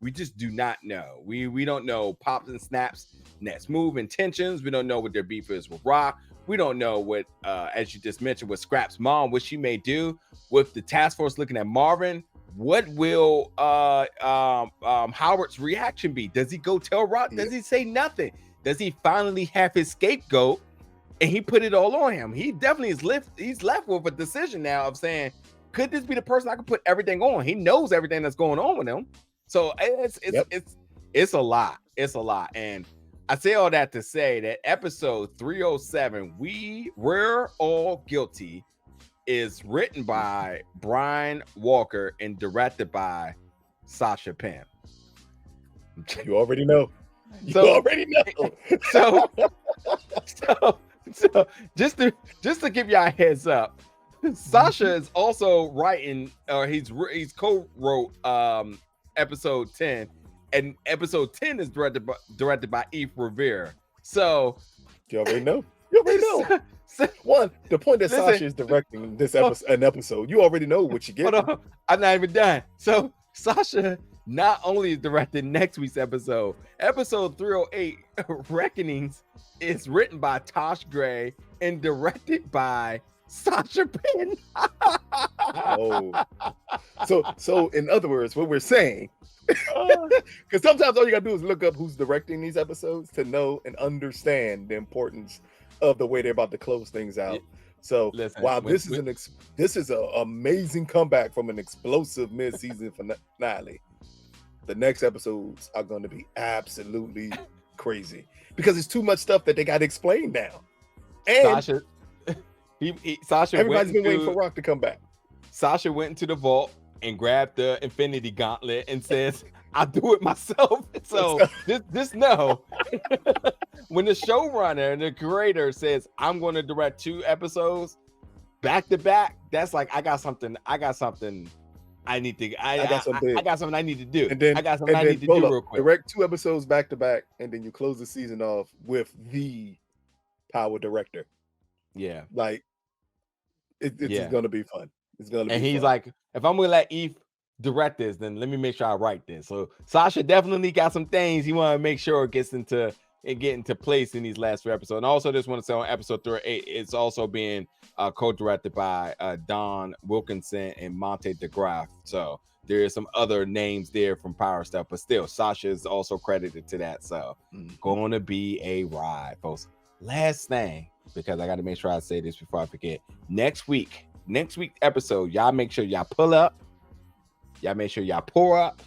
We just do not know. We don't know Pops and Snap's next move, intentions. We don't know what their beef is with Rock. We don't know what, as you just mentioned, with Scrap's mom, what she may do with the task force looking at Marvin. What will Howard's reaction be? Does he go tell Rock? Does he say nothing? Does he finally have his scapegoat and he put it all on him? He definitely he's left with a decision now of saying, could this be the person I could put everything on? He knows everything that's going on with him. So it's a lot. It's a lot. And I say all that to say that episode 307, We're All Guilty, is written by Brian Walker and directed by Sasha Penn. You already know. So just to give y'all a heads up, Sasha is also writing, or he's co-wrote episode 10, and episode 10 is directed by Eve Revere. So you already know. One, the point that Sasha is directing this episode, you already know what you get. Hold on, I'm not even done. So Sasha not only is directing next week's episode 308, Reckonings, is written by Tosh Gray and directed by Sasha Penn. So in other words, what we're saying, because sometimes all you gotta do is look up who's directing these episodes to know and understand the importance of the way they're about to close things out. So Listen, while this is an amazing comeback from an explosive mid-season finale, the next episodes are going to be absolutely crazy because it's too much stuff that they got to explain now. And Sasha everybody's been waiting for Rock to come back. Sasha went into the vault and grabbed the Infinity Gauntlet and says, "I'll do it myself." So just know when the showrunner and the creator says, "I'm going to direct 2 episodes back to back," that's like I got something I need to I got something I need to do. And then I got something I need to do real quick. Direct 2 episodes back to back, and then you close the season off with the power director. Yeah, like it's gonna be fun. It's gonna be. And he's fun. like, if I'm gonna let Eve direct this, then let me make sure I write this. So Sasha definitely got some things he want to make sure get into place in these last 3 episodes. And also just want to say on episode 38, it's also being co-directed by Don Wilkinson and Monte DeGraff. So there is some other names there from Power stuff, but still Sasha is also credited to that. So going to be a ride, folks. Last thing, because I got to make sure I say this before I forget. Next week episode, y'all make sure y'all pull up, y'all make sure y'all pour up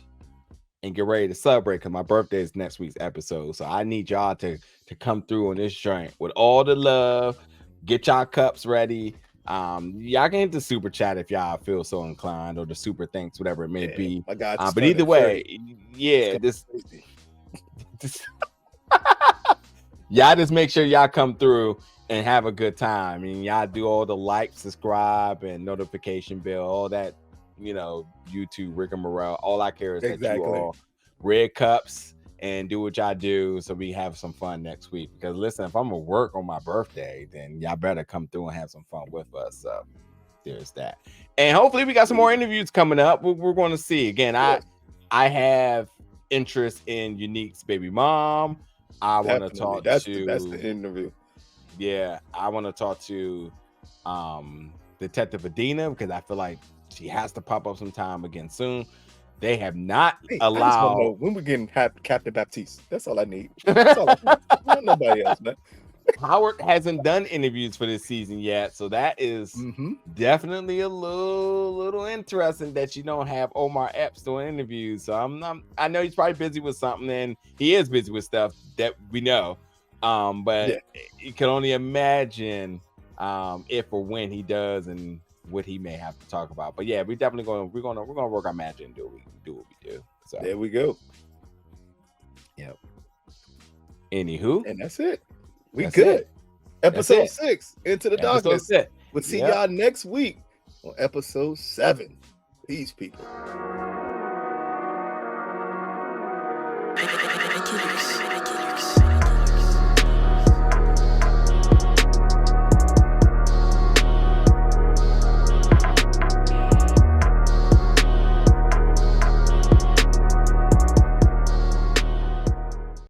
and get ready to celebrate, because my birthday is next week's episode. So I need y'all to come through on this joint with all the love. Get y'all cups ready. Y'all can hit the super chat if y'all feel so inclined, or the super thanks, whatever it may be. But either way, this y'all just make sure y'all come through and have a good time. I mean, y'all do all the like, subscribe, and notification bell, all that, YouTube rigmarole. All I care is that you all red cups and do what y'all do, so we have some fun next week. Because listen, if I'm gonna work on my birthday, then y'all better come through and have some fun with us. So there's that. And hopefully we got some more interviews coming up. We're going to see. Again, I have interest in Unique's baby mom. I want to talk that's the interview. Yeah, I want to talk to Detective Adina, because I feel like she has to pop up sometime again soon. They have not allowed. I just want to know when we're getting Captain Baptiste. That's all I need. That's all I need. Not nobody else, man. Howard hasn't done interviews for this season yet, so that is definitely a little interesting that you don't have Omar Epps doing interviews. So I know he's probably busy with something, and he is busy with stuff that we know. But you can only imagine if or when he does and what he may have to talk about. But yeah, we're definitely we're gonna work our magic and do what we do. So there we go. Yep. Anywho, and that's it. We good. Episode 6, Into the Darkness. We'll see y'all next week on episode 7. Peace, people.